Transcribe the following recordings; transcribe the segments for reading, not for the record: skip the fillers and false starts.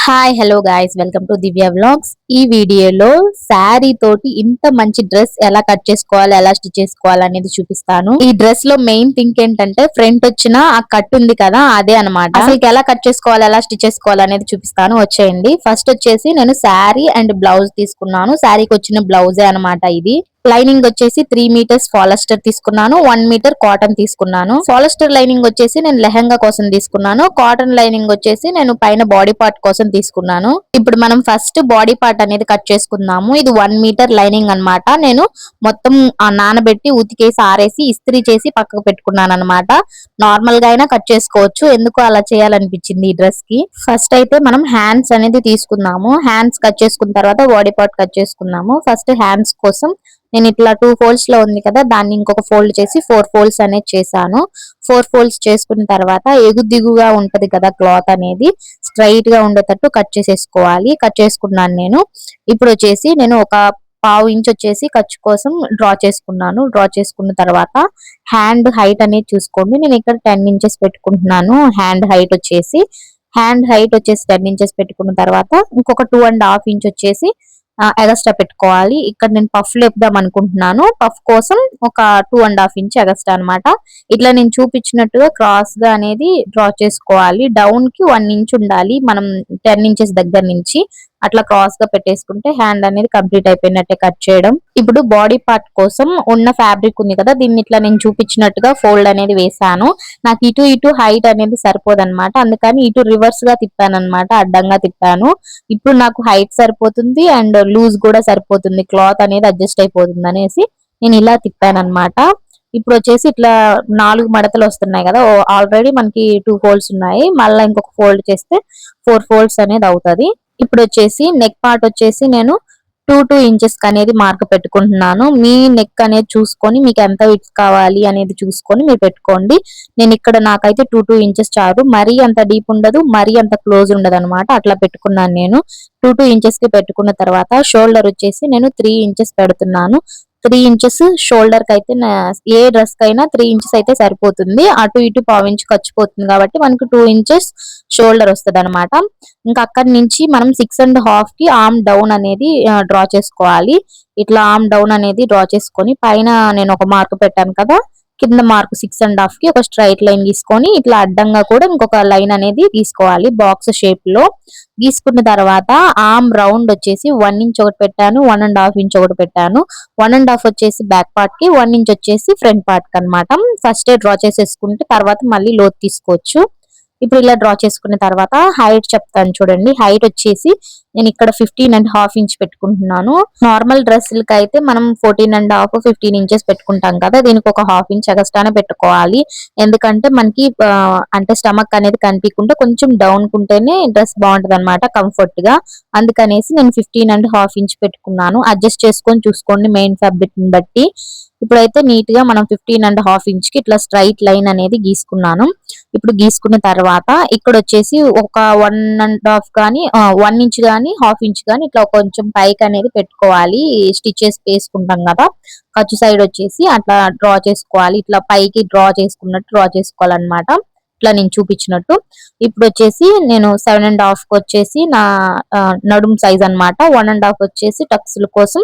Hi hello guys welcome to Divya vlogs. ఈ వీడియోలో శారీ తోటి ఇంత మంచి డ్రెస్ ఎలా కట్ చేసుకోవాలి, ఎలా స్టిచ్ చేసుకోవాలి అనేది చూపిస్తాను. ఈ డ్రెస్ లో మెయిన్ థింగ్ ఏంటంటే ఫ్రంట్ వచ్చిన ఆ కట్ ఉంది కదా, అదే అనమాట. అసలు ఎలా కట్ చేసుకోవాలి, ఎలా స్టిచ్ చేసుకోవాలి అనేది చూపిస్తాను, వచ్చేయండి. ఫస్ట్ వచ్చేసి నేను శారీ అండ్ బ్లౌజ్ తీసుకున్నాను. శారీకి వచ్చిన బ్లౌజే అనమాట ఇది. లైనింగ్ వచ్చేసి 3 మీటర్స్ పాలిస్టర్ తీసుకున్నాను, 1 మీటర్ కాటన్ తీసుకున్నాను. పాలిస్టర్ లైనింగ్ వచ్చేసి నేను లెహంగా కోసం తీసుకున్నాను. కాటన్ లైనింగ్ వచ్చేసి నేను పైన బాడీ పార్ట్ కోసం తీసుకున్నాను. ఇప్పుడు మనం ఫస్ట్ బాడీ పార్ట్ అనేది కట్ చేసుకుందాము. ఇది 1 మీటర్ లైనింగ్ అన్నమాట. నేను మొత్తం నానబెట్టి ఉతికేసి ఆరేసి ఇస్త్రీ చేసి పక్కకు పెట్టుకున్నాను అనమాట. నార్మల్ గా అయినా కట్ చేసుకోవచ్చు, ఎందుకు అలా చేయాలనిపించింది ఈ డ్రెస్ కి. ఫస్ట్ అయితే మనం హ్యాండ్స్ అనేది తీసుకుందాము. హ్యాండ్స్ కట్ చేసుకున్న తర్వాత బాడీ పార్ట్ కట్ చేసుకుందాము. ఫస్ట్ హ్యాండ్స్ కోసం నేను ఇట్లా 2 ఫోల్డ్స్ లో ఉంది కదా, దాన్ని ఇంకొక ఫోల్డ్ చేసి 4 ఫోల్డ్స్ అనేది చేశాను. 4 ఫోల్డ్స్ చేసుకున్న తర్వాత ఎగు దిగుగా ఉంటది కదా క్లాత్ అనేది, స్ట్రైట్ గా ఉండేటట్టు కట్ చేసేసుకోవాలి. కట్ చేసుకున్నాను నేను. ఇప్పుడు వచ్చేసి నేను ఒక పావు ఇంచ్ వచ్చేసి ఖర్చు కోసం డ్రా చేసుకున్నాను. డ్రా చేసుకున్న తర్వాత హ్యాండ్ హైట్ అనేది చూసుకోండి. నేను ఇక్కడ 10 ఇంచెస్ పెట్టుకుంటున్నాను. హ్యాండ్ హైట్ వచ్చేసి 10 ఇంచెస్ పెట్టుకున్న తర్వాత ఇంకొక 2.5 ఇంచ్ వచ్చేసి ఎగస్ట్రా పెట్టుకోవాలి. ఇక్కడ నేను పఫ్ లేపుదాం అనుకుంటున్నాను. పఫ్ కోసం ఒక 2.5 ఇంచ్ ఎగస్ట్రా అనమాట. ఇట్లా నేను చూపించినట్టుగా క్రాస్ గా అనేది డ్రా చేసుకోవాలి. డౌన్ కి 1 ఇంచ్ ఉండాలి. మనం 10 ఇంచెస్ దగ్గర నుంచి అట్లా క్రాస్ గా పెట్టేసుకుంటే హ్యాండ్ అనేది కంప్లీట్ అయిపోయినట్టే కట్ చేయడం. ఇప్పుడు బాడీ పార్ట్ కోసం ఉన్న ఫ్యాబ్రిక్ ఉంది కదా, దీన్ని ఇట్లా నేను చూపించినట్టుగా ఫోల్డ్ అనేది వేసాను. నాకు ఇటు ఇటు హైట్ అనేది సరిపోదన్నమాట, అందుకని ఇటు రివర్స్ గా తిప్పాను అనమాట, అడ్డంగా తిప్పాను. ఇప్పుడు నాకు హైట్ సరిపోతుంది అండ్ లూజ్ కూడా సరిపోతుంది, క్లాత్ అనేది అడ్జస్ట్ అయిపోతుంది అనేసి నేను ఇలా తిప్పాను అనమాట. ఇప్పుడు వచ్చేసి ఇట్లా 4 మడతలు వస్తున్నాయి కదా, ఆల్రెడీ మనకి 2 ఫోల్డ్స్ ఉన్నాయి, మళ్ళీ ఇంకొక ఫోల్డ్ చేస్తే 4 ఫోల్డ్స్ అనేది అవుతుంది. ఇప్పుడు వచ్చేసి నెక్ పార్ట్ వచ్చేసి నేను 2 ఇంచెస్ అనేది మార్క్ పెట్టుకుంటున్నాను. మీ నెక్ అనేది చూసుకొని మీకు ఎంత విడ్త్ కావాలి అనేది చూసుకొని మీరు పెట్టుకోండి. నేను ఇక్కడ నాకైతే 2 ఇంచెస్ చాలు, మరీ అంత డీప్ ఉండదు, మరీ అంత క్లోజ్ ఉండదు అనమాట, అట్లా పెట్టుకున్నాను నేను. 2 ఇంచెస్ కి పెట్టుకున్న తర్వాత షోల్డర్ వచ్చేసి నేను 3 ఇంచెస్ పెడుతున్నాను. 3 ఇంచెస్ షోల్డర్ కి అయితే ఏ డ్రెస్ కైనా 3 ఇంచెస్ అయితే సరిపోతుంది. అటు ఇటు పావు ఇంచు ఖర్చుపోతుంది కాబట్టి మనకు 2 ఇంచెస్ షోల్డర్ వస్తుంది అనమాట. ఇంకా అక్కడి నుంచి మనం 6.5 కి ఆర్మ్ డౌన్ అనేది డ్రా చేసుకోవాలి. ఇట్లా ఆర్మ్ డౌన్ అనేది డ్రా చేసుకొని పైన నేను ఒక మార్క్ పెట్టాను కదా, కింద మార్క్ 6.5 కి ఒక స్ట్రైట్ లైన్ గీసుకొని ఇట్లా అడ్డంగా కూడా ఇంకొక లైన్ అనేది గీసుకోవాలి బాక్స్ షేప్ లో. గీసుకున్న తర్వాత ఆర్మ్ రౌండ్ వచ్చేసి 1 ఇంచ్ ఒకటి పెట్టాను, 1.5 ఇంచ్ ఒకటి పెట్టాను. 1.5 వచ్చేసి బ్యాక్ పార్ట్ కి, 1 ఇంచ్ వచ్చేసి ఫ్రంట్ పార్ట్ కి అనమాట. ఫస్ట్ డ్రా చేసేసుకుంటే తర్వాత మళ్ళీ లోతు తీసుకోవచ్చు. ఇప్పుడు ఇలా డ్రా చేసుకున్న తర్వాత హైట్ చెప్తాను చూడండి. హైట్ వచ్చేసి నేను ఇక్కడ 15.5 ఇంచ్ పెట్టుకుంటున్నాను. నార్మల్ డ్రెస్సులకి అయితే మనం 14.5 15 ఇంచెస్ పెట్టుకుంటాం కదా, దీనికి ఒక 1/2 ఇంచ్ ఎగస్ట్రానే పెట్టుకోవాలి. ఎందుకంటే మనకి అంటే స్టమక్ అనేది కనిపించకుండా కొంచెం డౌన్ కుంటేనే డ్రెస్ బాగుంటది అనమాట, కంఫర్ట్ గా. అందుకనేసి నేను 15.5 ఇంచ్ పెట్టుకున్నాను. అడ్జస్ట్ చేసుకొని చూసుకోండి మెయిన్ ఫ్యాబ్రిక్ ని బట్టి. ఇప్పుడైతే నీట్ గా మనం 15.5 ఇంచ్ కి ఇట్లా స్ట్రైట్ లైన్ అనేది గీసుకున్నాను. ఇప్పుడు గీసుకున్న తర్వాత ఇక్కడ వచ్చేసి ఒక 1.5 కానీ 1 ఇంచ్ కానీ 1/2 ఇంచ్ కానీ ఇట్లా కొంచెం పైకి అనేది పెట్టుకోవాలి. స్టిచెస్ వేసుకుంటాం కదా, ఖర్చు సైడ్ వచ్చేసి అట్లా డ్రా చేసుకోవాలి. ఇట్లా పైకి డ్రా చేసుకున్నట్టు డ్రా చేసుకోవాలన్నమాట, ఇట్లా నేను చూపించినట్టు. ఇప్పుడు వచ్చేసి నేను 7.5 వచ్చేసి నా నడుం సైజ్ అనమాట, 1.5 వచ్చేసి టక్స్ల కోసం,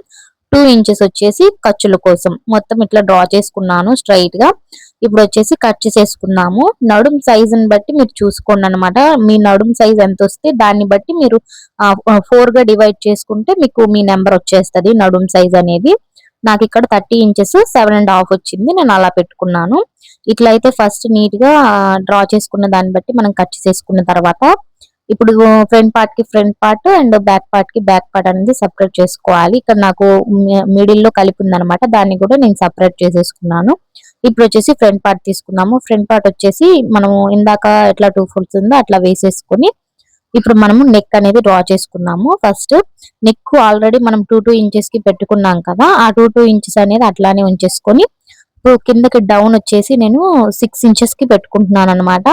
2 ఇంచెస్ వచ్చేసి ఖర్చుల కోసం మొత్తం ఇట్లా డ్రా చేసుకున్నాను స్ట్రైట్ గా. ఇప్పుడు వచ్చేసి కట్ చేసేసుకున్నాము. నడుం సైజ్ ని బట్టి మీరు చూసుకోండి అనమాట. మీ నడుం సైజ్ ఎంత వస్తే దాన్ని బట్టి మీరు 4 గా డివైడ్ చేసుకుంటే మీకు మీ నెంబర్ వచ్చేస్తుంది నడుం సైజ్ అనేది. నాకు ఇక్కడ 30 ఇంచెస్ 7.5 వచ్చింది, నేను అలా పెట్టుకున్నాను. ఇట్లా అయితే ఫస్ట్ నీట్ గా డ్రా చేసుకున్న దాన్ని బట్టి మనం కట్ చేసుకున్న తర్వాత ఇప్పుడు ఫ్రంట్ పార్ట్ కి front part and back part కి బ్యాక్ పార్ట్ అనేది సపరేట్ చేసుకోవాలి. ఇక్కడ నాకు మిడిల్ లో కలిపి ఉందన్నమాట, దాన్ని కూడా నేను సపరేట్ చేసేసుకున్నాను. ఇప్పుడు వచ్చేసి ఫ్రంట్ పార్ట్ తీసుకున్నాము. ఫ్రంట్ పార్ట్ వచ్చేసి మనము ఇందాక ఎట్లా 2 ఫోల్డ్స్ ఉందో అట్లా వేసేసుకొని ఇప్పుడు మనము నెక్ అనేది డ్రా చేసుకున్నాము. ఫస్ట్ నెక్ ఆల్రెడీ మనం 2 ఇంచెస్ కి పెట్టుకున్నాం కదా, ఆ 2 ఇంచెస్ అనేది అట్లానే ఉంచేసుకొని ఇప్పుడు కిందకి డౌన్ వచ్చేసి నేను 6 ఇంచెస్ కి పెట్టుకుంటున్నాను అనమాట.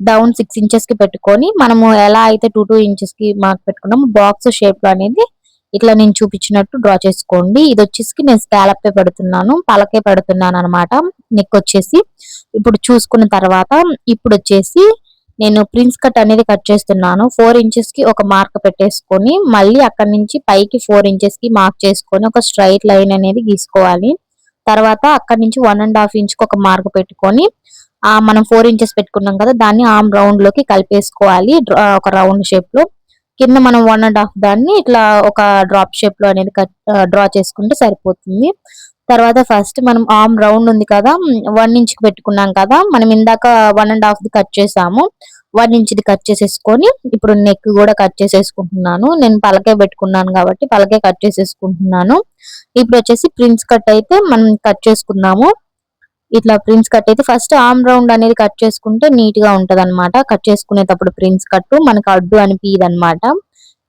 డౌన్ 6 ఇంచెస్ కి పెట్టుకొని మనము ఎలా అయితే 2 ఇంచెస్ కి మార్క్ పెట్టుకున్నాము బాక్స్ షేప్ లో అనేది ఇట్లా నేను చూపించినట్టు డ్రా చేసుకోండి. ఇది వచ్చేసి నేను స్కాలప్ పెడుతున్నాను, పలకే పెడుతున్నాను అనమాట నెక్ వచ్చేసి. ఇప్పుడు చూసుకున్న తర్వాత ఇప్పుడు వచ్చేసి నేను ప్రిన్స్ కట్ అనేది కట్ చేస్తున్నాను. 4 ఇంచెస్ కి ఒక మార్క్ పెట్టేసుకొని మళ్ళీ అక్కడ నుంచి పైకి 4 ఇంచెస్ కి మార్క్ చేసుకొని ఒక స్ట్రైట్ లైన్ అనేది గీసుకోవాలి. తర్వాత అక్కడ నుంచి 1.5 ఇంచ్ కి ఒక మార్క్ పెట్టుకొని మనం 4 ఇంచెస్ పెట్టుకున్నాం కదా, దాన్ని ఆర్మ్ రౌండ్ లోకి కలిపేసుకోవాలి. ఒక రౌండ్ షేప్ లో కింద మనం 1.5 దాన్ని ఇట్లా ఒక డ్రాప్ షేప్ లో అనేది డ్రా చేసుకుంటే సరిపోతుంది. తర్వాత ఫస్ట్ మనం ఆర్మ్ రౌండ్ ఉంది కదా, 1 ఇంచ్ కి పెట్టుకున్నాం కదా, మనం ఇందాక 1.5 ది కట్ చేసాము. 1 ఇంచ్ ది కట్ చేసేసుకొని ఇప్పుడు నెక్ కూడా కట్ చేసేసుకుంటున్నాను. నేను పలకే పెట్టుకున్నాను కాబట్టి పలకే కట్ చేసేసుకుంటున్నాను. ఇప్పుడు వచ్చేసి ప్రిన్స్ కట్ అయితే మనం కట్ చేసుకుందాము. ఇట్లా ప్రిన్స్ కట్ అయితే ఫస్ట్ ఆర్మ్ రౌండ్ అనేది కట్ చేసుకుంటే నీట్ గా ఉంటది అనమాట. కట్ చేసుకునేటప్పుడు ప్రిన్స్ కట్ మనకు అడ్డు అనిపియదు అనమాట.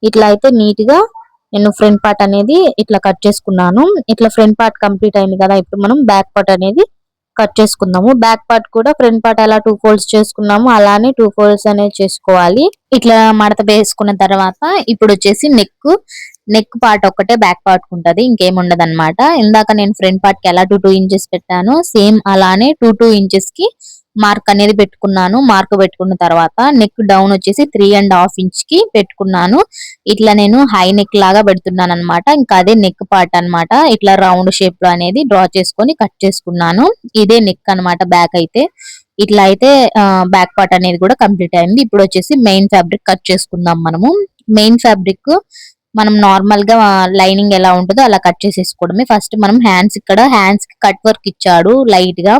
ఇట్లా అయితే నీట్ గా నేను ఫ్రంట్ పార్ట్ అనేది ఇట్లా కట్ చేసుకున్నాను. ఇట్లా ఫ్రంట్ పార్ట్ కంప్లీట్ అయింది కదా, ఇప్పుడు మనం బ్యాక్ పార్ట్ అనేది కట్ చేసుకుందాము. బ్యాక్ పార్ట్ కూడా ఫ్రంట్ పార్ట్ ఎలా 2 ఫోల్డ్స్ చేసుకున్నాము అలానే 2 ఫోల్డ్స్ అనేది చేసుకోవాలి. ఇట్లా మడత వేసుకున్న తర్వాత ఇప్పుడు వచ్చేసి నెక్ పార్ట్ ఒక్కటే బ్యాక్ పార్ట్ ఉంటది, ఇంకేం ఉండదు అనమాట. ఇందాక నేను ఫ్రంట్ పార్ట్ కి ఎలా 2 ఇంచెస్ పెట్టాను సేమ్ అలానే 2 ఇంచెస్ కి మార్క్ అనేది పెట్టుకున్నాను. మార్క్ పెట్టుకున్న తర్వాత నెక్ డౌన్ వచ్చేసి 3.5 ఇంచ్ కి పెట్టుకున్నాను. ఇట్లా నేను హై నెక్ లాగా పెడుతున్నాను అనమాట. ఇంకా అదే నెక్ పార్ట్ అనమాట. ఇట్లా రౌండ్ షేప్ లో అనేది డ్రా చేసుకొని కట్ చేసుకున్నాను. ఇదే నెక్ అనమాట బ్యాక్ అయితే. ఇట్లా అయితే బ్యాక్ పార్ట్ అనేది కూడా కంప్లీట్ అయింది. ఇప్పుడు వచ్చేసి మెయిన్ ఫ్యాబ్రిక్ కట్ చేసుకుందాం మనము. మెయిన్ ఫ్యాబ్రిక్ మనం నార్మల్ గా లైనింగ్ ఎలా ఉంటుందో అలా కట్ చేసేసుకోవడమే. ఫస్ట్ మనం హ్యాండ్స్ కి కట్ వర్క్ ఇచ్చాడు లైట్ గా,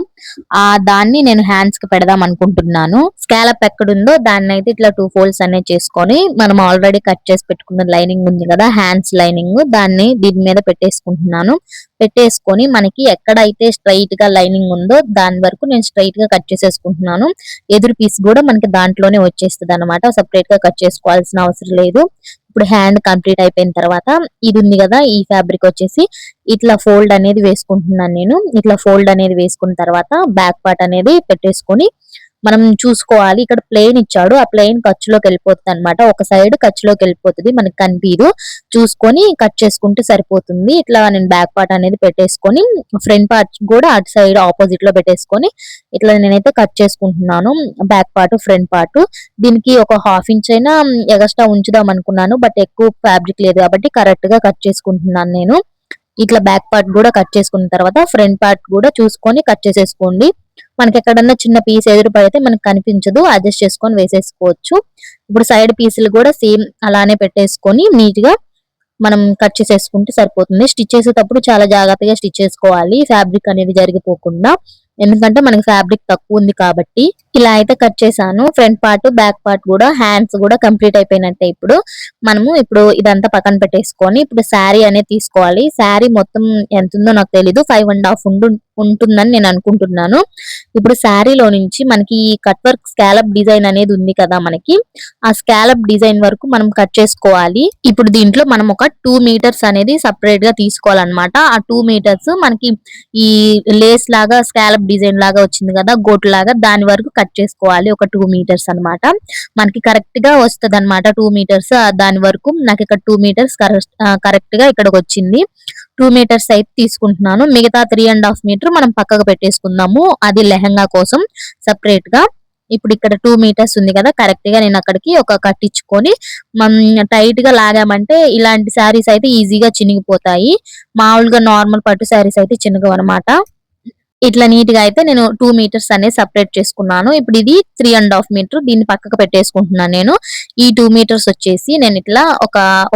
దాన్ని నేను హ్యాండ్స్ కి పెడదాం అనుకుంటున్నాను. స్కాలప్ ఎక్కడుందో దాన్ని అయితే ఇట్లా 2 ఫోల్డ్స్ అనేది చేసుకొని మనం ఆల్రెడీ కట్ చేసి పెట్టుకున్న లైనింగ్ ఉంది కదా, హ్యాండ్స్ లైనింగ్, దాన్ని దీని మీద పెట్టేసుకుంటున్నాను. పెట్టేసుకొని మనకి ఎక్కడైతే స్ట్రైట్ గా లైనింగ్ ఉందో దాని వరకు నేను స్ట్రైట్ గా కట్ చేసేసుకుంటున్నాను. ఎదురు పీస్ కూడా మనకి దాంట్లోనే వచ్చేస్తుంది అనమాట, సెపరేట్ గా కట్ చేసుకోవాల్సిన అవసరం లేదు. ఇప్పుడు హ్యాండ్ కంప్లీట్ అయిపోయిన తర్వాత ఇది ఉంది కదా, ఈ ఫ్యాబ్రిక్ వచ్చేసి ఇట్లా ఫోల్డ్ అనేది వేసుకుంటున్నాను నేను. ఇట్లా ఫోల్డ్ అనేది వేసుకున్న తర్వాత బ్యాక్ పార్ట్ అనేది పెట్టేసుకొని మనం చూసుకోవాలి. ఇక్కడ ప్లెయిన్ ఇచ్చాడు, ఆ ప్లెయిన్ ఖర్చులోకి వెళ్ళిపోతుంది అనమాట. ఒక సైడ్ ఖర్చులోకి వెళ్ళిపోతుంది, మనకి కనిపించదు. చూసుకొని కట్ చేసుకుంటే సరిపోతుంది. ఇట్లా నేను బ్యాక్ పార్ట్ అనేది పెట్టేసుకొని ఫ్రంట్ పార్ట్ కూడా అటు సైడ్ ఆపోజిట్ లో పెట్టేసుకొని ఇట్లా నేనైతే కట్ చేసుకుంటున్నాను. బ్యాక్ పార్ట్ ఫ్రంట్ పార్ట్ దీనికి ఒక 1/2 ఇంచ్ అయినా ఎగస్ట్రా ఉంచుదాం అనుకున్నాను, బట్ ఎక్కువ ఫ్యాబ్రిక్ లేదు కాబట్టి కరెక్ట్ గా కట్ చేసుకుంటున్నాను నేను. ఇట్లా బ్యాక్ పార్ట్ కూడా కట్ చేసుకున్న తర్వాత ఫ్రంట్ పార్ట్ కూడా చూసుకొని కట్ చేసేసుకోండి. మనకి ఎక్కడన్నా చిన్న పీస్ ఎదురు పడితే మనకు కనిపించదు, అడ్జస్ట్ చేసుకొని వేసేసుకోవచ్చు. ఇప్పుడు సైడ్ పీసులు కూడా సేమ్ అలానే పెట్టేసుకొని నీట్ గా మనం కట్ చేసేసుకుంటే సరిపోతుంది. స్టిచ్ చేసేటప్పుడు చాలా జాగ్రత్తగా స్టిచ్ చేసుకోవాలి, ఫ్యాబ్రిక్ అనేది జరిగిపోకుండా. ఎందుకంటే మనకి ఫ్యాబ్రిక్ తక్కువ ఉంది కాబట్టి. ఇలా అయితే కట్ చేశాను. ఫ్రంట్ పార్ట్ బ్యాక్ పార్ట్ కూడా హ్యాండ్స్ కూడా కంప్లీట్ అయిపోయినట్టే. ఇప్పుడు ఇదంతా పక్కన పెట్టేసుకొని ఇప్పుడు శారీ అనేది తీసుకోవాలి. శారీ మొత్తం ఎంత ఉందో నాకు తెలీదు, 5.5 ఉంటుందని నేను అనుకుంటున్నాను. ఇప్పుడు శారీలో నుంచి మనకి ఈ కట్ వర్క్ స్కాలప్ డిజైన్ అనేది ఉంది కదా, మనకి ఆ స్కాలప్ డిజైన్ వరకు మనం కట్ చేసుకోవాలి. ఇప్పుడు దీంట్లో మనం ఒక 2 మీటర్స్ అనేది సపరేట్ గా తీసుకోవాలన్నమాట. ఆ 2 మీటర్స్ మనకి ఈ లేస్ లాగా స్కాలప్ డిజైన్ లాగా వచ్చింది కదా, గోటు లాగా, దాని వరకు కట్ చేసుకోవాలి. ఒక 2 మీటర్స్ అన్నమాట. మనకి కరెక్ట్ గా వస్తుంది అనమాట 2 మీటర్స్. దాని వరకు నాకు ఇక్కడ 2 మీటర్స్ కరెక్ట్ గా ఇక్కడికి వచ్చింది. 2 మీటర్స్ అయితే తీసుకుంటున్నాను. మిగతా 3.5 మీటర్ మనం పక్కకు పెట్టేసుకుందాము, అది లెహంగా కోసం సపరేట్ గా. ఇప్పుడు ఇక్కడ 2 మీటర్స్ ఉంది కదా, కరెక్ట్ గా నేను అక్కడికి ఒక కట్ ఇచ్చుకొని మనం టైట్ గా లాగామంటే ఇలాంటి శారీస్ అయితే ఈజీగా చినిగిపోతాయి. మామూలుగా నార్మల్ పట్టు శారీస్ అయితే చినగవు అనమాట. ఇట్లా నీట్ గా అయితే నేను 2 మీటర్స్ అనేది సపరేట్ చేసుకున్నాను. ఇప్పుడు ఇది 3.5 మీటర్, దీన్ని పక్కకు పెట్టేసుకుంటున్నాను నేను. ఈ 2 మీటర్స్ వచ్చేసి నేను ఇట్లా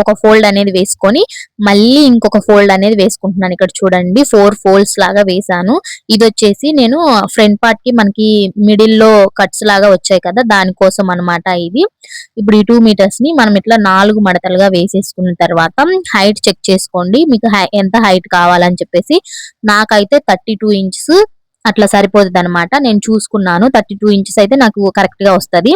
ఒక ఫోల్డ్ అనేది వేసుకొని మళ్ళీ ఇంకొక ఫోల్డ్ అనేది వేసుకుంటున్నాను. ఇక్కడ చూడండి 4 ఫోల్డ్స్ లాగా వేసాను. ఇది వచ్చేసి నేను ఫ్రంట్ పార్ట్ కి మనకి మిడిల్ లో కట్స్ లాగా వచ్చాయి కదా, దానికోసం అన్నమాట ఇది. ఇప్పుడు ఈ 2 మీటర్స్ ని మనం ఇట్లా 4 మడతలుగా వేసేసుకున్న తర్వాత హైట్ చెక్ చేసుకోండి, మీకు ఎంత హైట్ కావాలని చెప్పేసి. నాకైతే 32 ఇంచెస్ అట్లా సరిపోతుంది అనమాట. నేను చూసుకున్నాను, 32 ఇంచెస్ అయితే నాకు కరెక్ట్ గా వస్తది.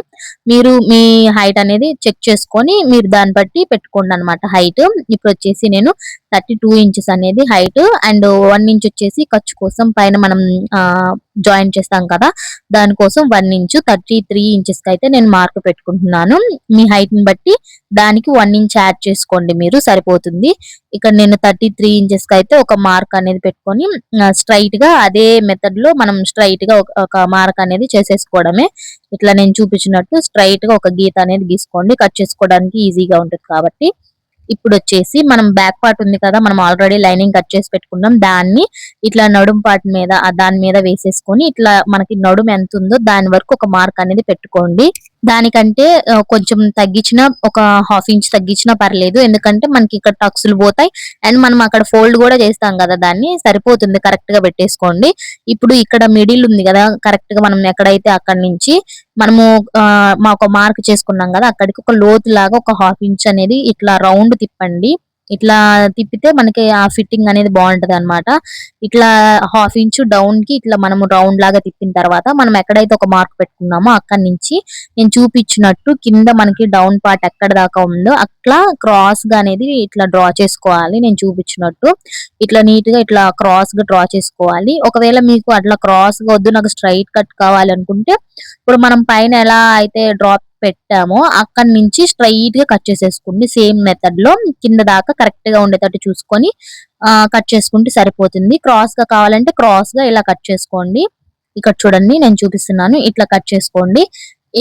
మీరు మీ హైట్ అనేది చెక్ చేసుకొని మీరు దాన్ని బట్టి పెట్టుకోండి అనమాట హైట్. ఇప్పుడు వచ్చేసి నేను 32 ఇంచెస్ అనేది హైట్ అండ్ 1 ఇంచ్ వచ్చేసి ఖర్చు కోసం పైన మనం జాయిన్ చేస్తాం కదా, దానికోసం 1 ఇంచు 33 ఇంచెస్ కి అయితే నేను మార్క్ పెట్టుకుంటున్నాను. మీ హైట్ ని బట్టి దానికి 1 ఇంచ్ యాడ్ చేసుకోండి, మీరు సరిపోతుంది. ఇక్కడ నేను 33 ఇంచెస్ కి అయితే ఒక మార్క్ అనేది పెట్టుకొని స్ట్రైట్ గా అదే మెథడ్ లో మనం స్ట్రైట్ గా ఒక మార్క్ అనేది చేసేసుకోవడమే. ఇట్లా నేను చూపించినట్టు స్ట్రైట్ గా ఒక గీత అనేది గీసుకోండి, కట్ చేసుకోవడానికి ఈజీగా ఉంటుంది కాబట్టి. ఇప్పుడు వచ్చేసి మనం బ్యాక్ పార్ట్ ఉంది కదా, మనం ఆల్రెడీ లైనింగ్ కట్ చేసి పెట్టుకున్నాం, దాన్ని ఇట్లా నడుం పార్ట్ మీద దాని మీద వేసేసుకొని ఇట్లా మనకి నడుం ఎంత ఉందో దాని వరకు ఒక మార్క్ అనేది పెట్టుకోండి. దానికంటే కొంచెం తగ్గించిన ఒక 1/2 ఇంచ్ తగ్గించినా పర్లేదు, ఎందుకంటే మనకి ఇక్కడ టక్స్లు పోతాయి అండ్ మనం అక్కడ ఫోల్డ్ కూడా చేస్తాం కదా, దాన్ని సరిపోతుంది, కరెక్ట్ గా పెట్టేసుకోండి. ఇప్పుడు ఇక్కడ మిడిల్ ఉంది కదా, కరెక్ట్ గా మనం ఎక్కడైతే అక్కడ నుంచి మనము ఒక మార్క్ చేసుకున్నాం కదా, అక్కడికి ఒక లోతు లాగా ఒక 1/2 ఇంచ్ అనేది ఇట్లా రౌండ్ తిప్పండి. ఇట్లా తిప్పితే మనకి ఆ ఫిట్టింగ్ అనేది బాగుంటది అనమాట. ఇట్లా 1/2 ఇంచ్ డౌన్ కి ఇట్లా మనము రౌండ్ లాగా తిప్పిన తర్వాత మనం ఎక్కడైతే ఒక మార్క్ పెట్టుకున్నామో అక్కడి నుంచి నేను చూపించినట్టు కింద మనకి డౌన్ పార్ట్ ఎక్కడ దాకా ఉందో అట్లా క్రాస్ గా అనేది ఇట్లా డ్రా చేసుకోవాలి. నేను చూపించినట్టు ఇట్లా నీట్ గా ఇట్లా క్రాస్ గా డ్రా చేసుకోవాలి. ఒకవేళ మీకు అట్లా క్రాస్ గా వద్దు, నాకు స్ట్రైట్ కట్ కావాలి అనుకుంటే ఇప్పుడు మనం పైన ఎలా అయితే డ్రాప్ పెట్టామో అక్కడి నుంచి స్ట్రైట్ గా కట్ చేసేసుకోండి. సేమ్ మెథడ్ లో కింద దాకా కరెక్ట్ గా ఉండేటట్టు చూసుకొని కట్ చేసుకుంటే సరిపోతుంది. క్రాస్ గా కావాలంటే క్రాస్ గా ఇలా కట్ చేసుకోండి. ఇక్కడ చూడండి నేను చూపిస్తున్నాను, ఇట్లా కట్ చేసుకోండి.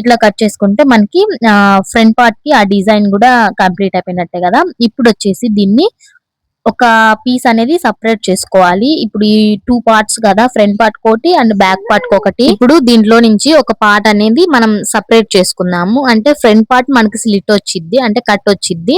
ఇట్లా కట్ చేసుకుంటే మనకి ఫ్రంట్ పార్ట్ కి ఆ డిజైన్ కూడా కంప్లీట్ అయిపోయినట్టే కదా. ఇప్పుడు వచ్చేసి దీన్ని ఒక పీస్ అనేది సపరేట్ చేసుకోవాలి. ఇప్పుడు ఈ 2 పార్ట్స్ కదా, ఫ్రంట్ పార్ట్ ఒకటి అండ్ బ్యాక్ పార్ట్ ఒకటి. ఇప్పుడు దీంట్లో నుంచి ఒక పార్ట్ అనేది మనం సపరేట్ చేసుకుందాము. అంటే ఫ్రంట్ పార్ట్ మనకి స్లిట్ వచ్చిద్ది, అంటే కట్ వచ్చిద్ది.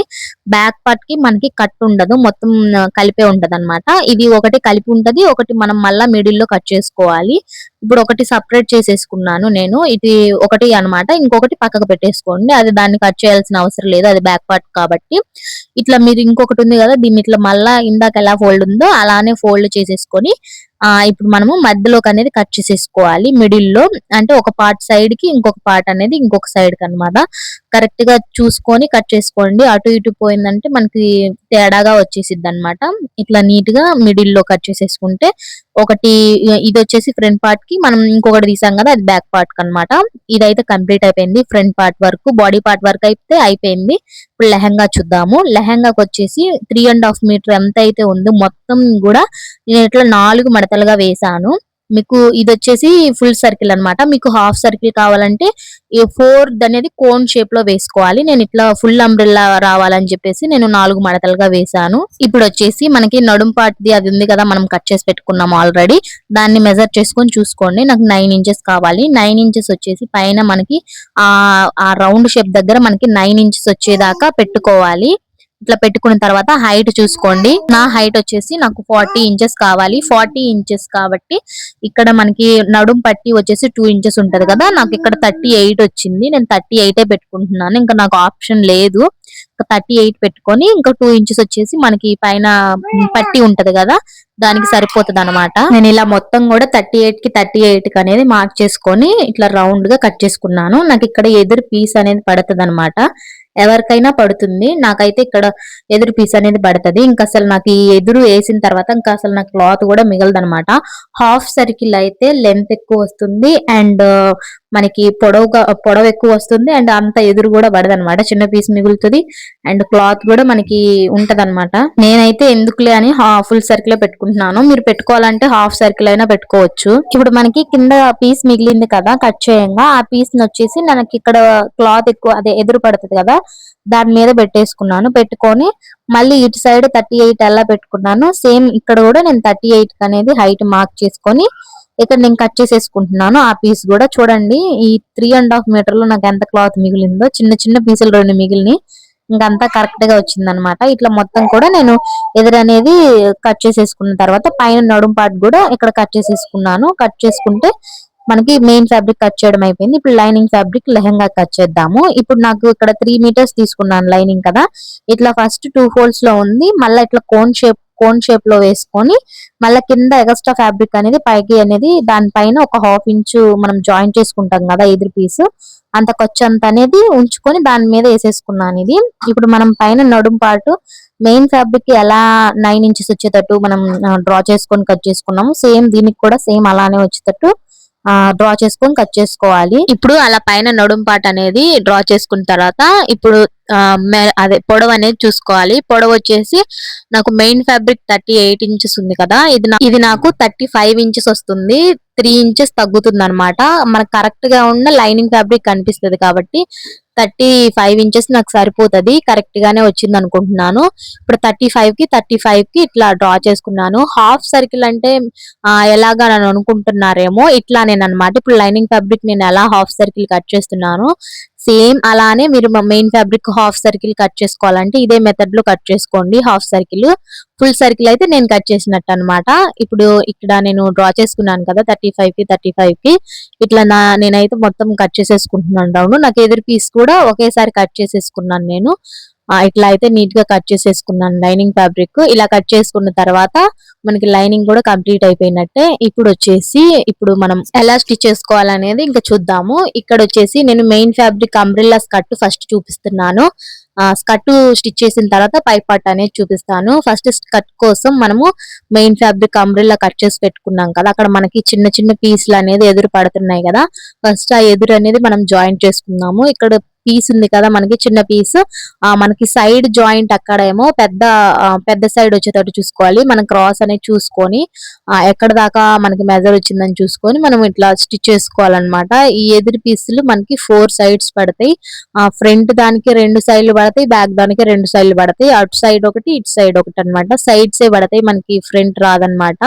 బ్యాక్ పార్ట్ కి మనకి కట్ ఉండదు, మొత్తం కలిపే ఉంటది అనమాట. ఇది ఒకటి కలిపి ఉంటది, ఒకటి మనం మళ్ళా మిడిల్ లో కట్ చేసుకోవాలి. ఇప్పుడు ఒకటి సపరేట్ చేసేసుకున్నాను నేను, ఇది ఒకటి అన్నమాట. ఇంకొకటి పక్కకు పెట్టేసుకోండి, అది దాన్ని కట్ చేయాల్సిన అవసరం లేదు, అది బ్యాక్ పార్ట్ కాబట్టి. ఇట్లా మీరు ఇంకొకటి ఉంది కదా, దీన్ని ఇట్లా మళ్ళా ఇందాక ఎలా ఫోల్డ్ ఉందో అలానే ఫోల్డ్ చేసేసుకొని ఇప్పుడు మనము మధ్యలోకి అనేది కట్ చేసేసుకోవాలి. మిడిల్ లో అంటే ఒక పార్ట్ సైడ్ కి, ఇంకొక పార్ట్ అనేది ఇంకొక సైడ్ కి అనమాట. కరెక్ట్ గా చూసుకొని కట్ చేసుకోండి, అటు ఇటు పోయిందంటే మనకి తేడాగా వచ్చేసిద్ది అనమాట. ఇట్లా నీట్ గా మిడిల్ లో కట్ చేసేసుకుంటే ఒకటి ఇది వచ్చేసి ఫ్రంట్ పార్ట్ కి, మనం ఇంకొకటి తీసాం కదా అది బ్యాక్ పార్ట్ కి అనమాట. ఇదైతే కంప్లీట్ అయిపోయింది, ఫ్రంట్ పార్ట్ వరకు. బాడీ పార్ట్ వరకు అయితే అయిపోయింది. ఇప్పుడు లెహంగా చూద్దాము. లెహంగాకి వచ్చేసి 3.5 మీటర్ ఎంత అయితే ఉందో మొత్తం కూడా నేను ఇట్లా 4 మడతలుగా వేసాను. మీకు ఇది వచ్చేసి ఫుల్ సర్కిల్ అన్నమాట. మీకు హాఫ్ సర్కిల్ కావాలంటే ఈ 4 అనేది కోన్ షేప్ లో వేసుకోవాలి. నేను ఇట్లా ఫుల్ అంబ్రెల్లా రావాలని చెప్పేసి నేను 4 మడతలుగా వేసాను. ఇప్పుడు వచ్చేసి మనకి నడుం పార్ట్ది అది ఉంది కదా, మనం కట్ చేసి పెట్టుకున్నాం ఆల్రెడీ, దాన్ని మెజర్ చేసుకొని చూసుకోండి. నాకు 9 ఇంచెస్ కావాలి. 9 ఇంచెస్ వచ్చేసి పైన మనకి ఆ రౌండ్ షేప్ దగ్గర మనకి 9 ఇంచెస్ వచ్చేదాకా పెట్టుకోవాలి. ఇట్లా పెట్టుకున్న తర్వాత హైట్ చూసుకోండి. నా హైట్ వచ్చేసి నాకు 40 ఇంచెస్ కావాలి. 40 ఇంచెస్ కాబట్టి ఇక్కడ మనకి నడుం పట్టి వచ్చేసి 2 ఇంచెస్ ఉంటది కదా, నాకు ఇక్కడ 38 వచ్చింది. నేను 38 పెట్టుకుంటున్నాను, ఇంకా నాకు ఆప్షన్ లేదు. 38 పెట్టుకొని ఇంకా 2 ఇంచెస్ వచ్చేసి మనకి పైన పట్టి ఉంటది కదా, దానికి సరిపోతుంది అనమాట. నేను ఇలా మొత్తం కూడా 38 కి 38 కి అనేది మార్క్ చేసుకొని ఇట్లా రౌండ్ గా కట్ చేసుకున్నాను. నాకు ఇక్కడ ఎదురు పీస్ అనేది పడుతుంది అనమాట. ఎవరికైనా పడుతుంది, నాకైతే ఇక్కడ ఎదురు పీస్ అనేది పడుతుంది. ఇంకా అసలు నాకు ఈ ఎదురు వేసిన తర్వాత ఇంకా అసలు నాకు క్లాత్ కూడా మిగలదు అనమాట. హాఫ్ సర్కిల్ అయితే లెంత్ ఎక్కువ వస్తుంది అండ్ మనకి పొడవు ఎక్కువ వస్తుంది అండ్ అంత ఎదురు కూడా పడదు అనమాట. చిన్న పీస్ మిగులుతుంది అండ్ క్లాత్ కూడా మనకి ఉంటది అనమాట. నేనైతే ఎందుకులే అని ఫుల్ సర్కిల్ పెట్టుకుంటున్నాను. మీరు పెట్టుకోవాలంటే హాఫ్ సర్కిల్ అయినా పెట్టుకోవచ్చు. ఇప్పుడు మనకి కింద పీస్ మిగిలింది కదా కట్ చేయంగా, ఆ పీస్ ని వచ్చేసి మనకి ఇక్కడ క్లాత్ ఎక్కువ అదే ఎదురు పడుతుంది కదా, దాని మీద పెట్టేసుకున్నాను. పెట్టుకొని మళ్ళీ ఇటు సైడ్ 38 అలా పెట్టుకున్నాను. సేమ్ ఇక్కడ కూడా నేను 38 అనేది హైట్ మార్క్ చేసుకొని ఇక్కడ నేను కట్ చేసేసుకుంటున్నాను. ఆ పీస్ కూడా చూడండి, ఈ 3.5 మీటర్లు నాకు ఎంత క్లాత్ మిగిలిందో, చిన్న చిన్న పీసులు 2 మిగిలిని, ఇంకంతా కరెక్ట్ గా వచ్చింది అనమాట. ఇట్లా మొత్తం కూడా నేను ఎదురు అనేది కట్ చేసేసుకున్న తర్వాత పైన నడుం పార్ట్ కూడా ఇక్కడ కట్ చేసేసుకున్నాను. కట్ చేసుకుంటే మనకి మెయిన్ ఫ్యాబ్రిక్ కట్ చేయడం అయిపోయింది. ఇప్పుడు లైనింగ్ ఫ్యాబ్రిక్ లెహంగా కట్ చేద్దాము. ఇప్పుడు నాకు ఇక్కడ 3 మీటర్స్ తీసుకున్నాను లైనింగ్ కదా, ఇట్లా ఫస్ట్ 2 ఫోల్డ్స్ లో ఉంది, మళ్ళీ ఇట్లా కోన్ షేప్ లో వేసుకొని మళ్ళీ కింద ఎక్స్ట్రా ఫ్యాబ్రిక్ అనేది పైకి అనేది దానిపైన ఒక 1/2 ఇంచు మనం జాయిన్ చేసుకుంటాం కదా ఎదురు పీస్, అంత ఖర్చు అంత అనేది ఉంచుకొని దాని మీద వేసేసుకున్నాను. ఇది ఇప్పుడు మనం పైన నడుం పార్ట్ మెయిన్ ఫ్యాబ్రిక్ కి ఎలా 9 ఇంచెస్ వచ్చేటట్టు మనం డ్రా చేసుకొని కట్ చేసుకున్నాము, సేమ్ దీనికి కూడా సేమ్ అలానే వచ్చేటట్టు డ్రా చేసుకొని కట్ చేసుకోవాలి. ఇప్పుడు అలా పైన నడుం పార్ట్ అనేది డ్రా చేసుకున్న తర్వాత ఇప్పుడు అదే పొడవు అనేది చూసుకోవాలి. పొడవు వచ్చేసి నాకు మెయిన్ ఫ్యాబ్రిక్ 38 ఇంచెస్ ఉంది కదా, ఇది నాకు 35 ఇంచెస్ వస్తుంది. 3 ఇంచెస్ తగ్గుతుంది అనమాట. మనకు కరెక్ట్ గా ఉన్న లైనింగ్ ఫ్యాబ్రిక్ కనిపిస్తుంది కాబట్టి 35 ఇంచెస్ నాకు సరిపోతుంది, కరెక్ట్ గానే వచ్చింది అనుకుంటున్నాను. ఇప్పుడు 35 కి ఇట్లా డ్రా చేసుకున్నాను. హాఫ్ సర్కిల్ అంటే ఎలాగా అని అనుకుంటున్నారేమో, ఇట్లా నేను అనమాట. ఇప్పుడు లైనింగ్ ఫ్యాబ్రిక్ నేను ఎలా హాఫ్ సర్కిల్ కట్ చేస్తున్నాను, సేమ్ అలానే మీరు main fabric half circle cut చేసుకోవాలంటే ఇదే మెథడ్ లో కట్ చేసుకోండి. హాఫ్ సర్కిల్, ఫుల్ సర్కిల్ అయితే నేను కట్ చేసినట్టు అనమాట. ఇప్పుడు ఇక్కడ నేను డ్రా చేసుకున్నాను కదా 35 కి ఇట్లా నేనైతే మొత్తం కట్ చేసేసుకుంటున్నాను రౌండ్. నాకు ఎదురు పీస్ కూడా ఒకేసారి కట్ చేసేసుకున్నాను నేను. ఇట్లా అయితే నీట్ గా కట్ చేసేసుకున్నాను లైనింగ్ ఫ్యాబ్రిక్. ఇలా కట్ చేసుకున్న తర్వాత మనకి లైనింగ్ కూడా కంప్లీట్ అయిపోయినట్టే. ఇప్పుడు మనం ఎలా స్టిచ్ చేసుకోవాలనేది ఇంకా చూద్దాము. ఇక్కడ వచ్చేసి నేను main fabric umbrella skirt first చూపిస్తున్నాను. స్కర్ట్ స్టిచ్ చేసిన తర్వాత పై పార్ట్ అనేది చూపిస్తాను. ఫస్ట్ స్కర్ట్ కోసం మనము మెయిన్ ఫ్యాబ్రిక్ అంబ్రెల్లా కట్ చేసి పెట్టుకున్నాం కదా, అక్కడ మనకి చిన్న చిన్న పీసులు అనేది ఎదురు పడుతున్నాయి కదా, ఫస్ట్ ఆ ఎదురు అనేది మనం జాయింట్ చేసుకుందాము. ఇక్కడ పీస్ ఉంది కదా మనకి చిన్న పీస్, మనకి సైడ్ జాయింట్ అక్కడేమో పెద్ద సైడ్ వచ్చేటట్టు చూసుకోవాలి. మనం క్రాస్ అనేది చూసుకొని ఎక్కడ దాకా మనకి మెజర్ వచ్చిందని చూసుకొని మనం ఇట్లా స్టిచ్ చేసుకోవాలన్నమాట. ఈ ఎదురు పీసులు మనకి 4 సైడ్స్ పడతాయి. ఫ్రంట్ దానికి 2 సైడ్లు పడతాయి, బ్యాక్ దానికి 2 సైడ్లు పడతాయి. అటు సైడ్ ఒకటి ఇటు సైడ్ ఒకటి అనమాట. సైడ్సే పడతాయి, మనకి ఫ్రంట్ రాదనమాట.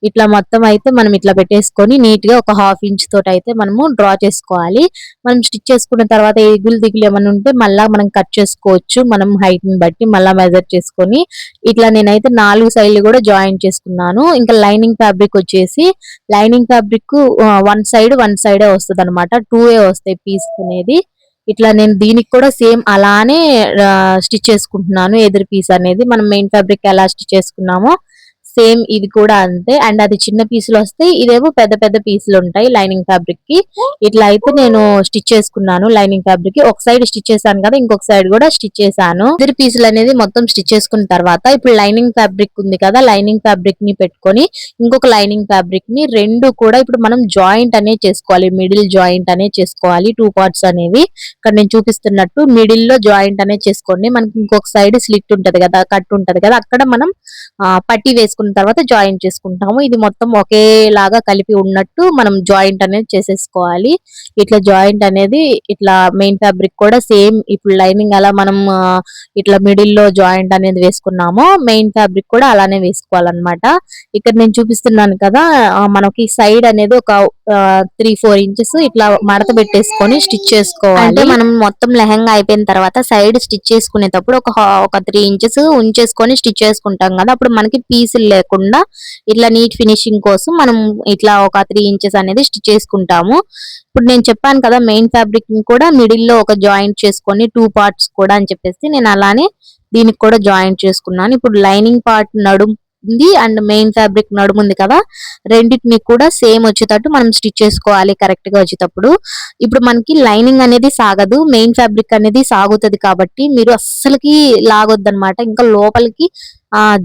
ఇట్లా మొత్తం అయితే మనం ఇట్లా పెట్టేసుకొని నీట్ గా ఒక హాఫ్ ఇంచ్ తోటి అయితే మనము డ్రా చేసుకోవాలి. మనం స్టిచ్ చేసుకున్న తర్వాత ఎగులు దిగులు ఏమైనా ఉంటే మళ్ళా మనం కట్ చేసుకోవచ్చు, మనం హైట్ ని బట్టి మళ్ళా మెజర్ చేసుకొని. ఇట్లా నేనైతే 4 సైడ్లు కూడా జాయిన్ చేసుకున్నాను. ఇంకా లైనింగ్ ఫ్యాబ్రిక్ వచ్చేసి లైనింగ్ ఫ్యాబ్రిక్ వన్ సైడ్ వస్తుంది అనమాట, 2 వస్తాయి పీస్ అనేది. ఇట్లా నేను దీనికి కూడా సేమ్ అలానే స్టిచ్ చేసుకుంటున్నాను. ఎదురు పీస్ అనేది మనం మెయిన్ ఫ్యాబ్రిక్ ఎలా స్టిచ్ చేసుకున్నామో సేమ్ ఇది కూడా అంతే. అండ్ అది చిన్న పీసులు వస్తాయి, ఇదేమో పెద్ద పెద్ద పీసులు ఉంటాయి లైనింగ్ ఫ్యాబ్రిక్ కి. ఇట్లా అయితే నేను స్టిచ్ చేసుకున్నాను లైనింగ్ ఫ్యాబ్రిక్ కి. ఒక సైడ్ స్టిచ్ చేశాను కదా, ఇంకొక సైడ్ కూడా స్టిచ్ చేశాను. ఇద్దరు పీసులు అనేది మొత్తం స్టిచ్ చేసుకున్న తర్వాత ఇప్పుడు లైనింగ్ ఫ్యాబ్రిక్ ఉంది కదా, లైనింగ్ ఫ్యాబ్రిక్ ని పెట్టుకొని ఇంకొక లైనింగ్ ఫ్యాబ్రిక్ ని రెండు కూడా ఇప్పుడు మనం జాయింట్ అనేది చేసుకోవాలి. మిడిల్ జాయింట్ అనేది చేసుకోవాలి. 2 పార్ట్స్ అనేవి ఇక్కడ నేను చూపిస్తున్నట్టు మిడిల్ లో జాయింట్ అనేది చేసుకోండి. మనకి ఇంకొక సైడ్ స్లిట్ ఉంటది కదా, కట్ ఉంటది కదా, అక్కడ మనం పట్టి వేసుకున్న తర్వాత జాయింట్ చేసుకుంటాము. ఇది మొత్తం ఒకేలాగా కలిపి ఉన్నట్టు మనం జాయింట్ అనేది చేసేసుకోవాలి. ఇట్లా జాయింట్ అనేది ఇట్లా మెయిన్ ఫ్యాబ్రిక్ కూడా సేమ్ ఇప్పుడు లైనింగ్ అలా మనం ఇట్లా మిడిల్ లో జాయింట్ అనేది వేసుకున్నామో మెయిన్ ఫ్యాబ్రిక్ కూడా అలానే వేసుకోవాలన్నమాట. ఇక్కడ నేను చూపిస్తున్నాను కదా, మనకి సైడ్ అనేది ఒక 3-4 ఇంచెస్ ఇట్లా మడత పెట్టేసుకొని స్టిచ్ చేసుకోవాలి. అంటే మనం మొత్తం లెహంగా అయిపోయిన తర్వాత సైడ్ స్టిచ్ చేసుకునేటప్పుడు ఒక 3 ఇంచెస్ ఉంచేసుకొని స్టిచ్ చేసుకుంటాం కదా, అప్పుడు మనకి పీసులు లేకుండా ఇట్లా నీట్ ఫినిషింగ్ కోసం మనం ఇట్లా ఒక 3 ఇంచెస్ అనేది స్టిచ్ చేసుకుంటాము. ఇప్పుడు నేను చెప్పాను కదా మెయిన్ ఫ్యాబ్రిక్ ని కూడా మిడిల్ లో ఒక జాయింట్ చేసుకొని 2 పార్ట్స్ కూడా అని చెప్పేసి నేను అలానే దీనికి కూడా జాయింట్ చేసుకున్నాను. ఇప్పుడు లైనింగ్ పార్ట్ నడుము ఉంది అండ్ మెయిన్ ఫ్యాబ్రిక్ నడుము ఉంది కదా, రెండింటిని కూడా సేమ్ వచ్చేటట్టు మనం స్టిచ్ చేసుకోవాలి కరెక్ట్ గా వచ్చేటప్పుడు. ఇప్పుడు మనకి లైనింగ్ అనేది సాగదు, మెయిన్ ఫ్యాబ్రిక్ అనేది సాగుతుంది కాబట్టి మీరు అస్సలకి లాగొద్దనమాట. ఇంకా లోపలికి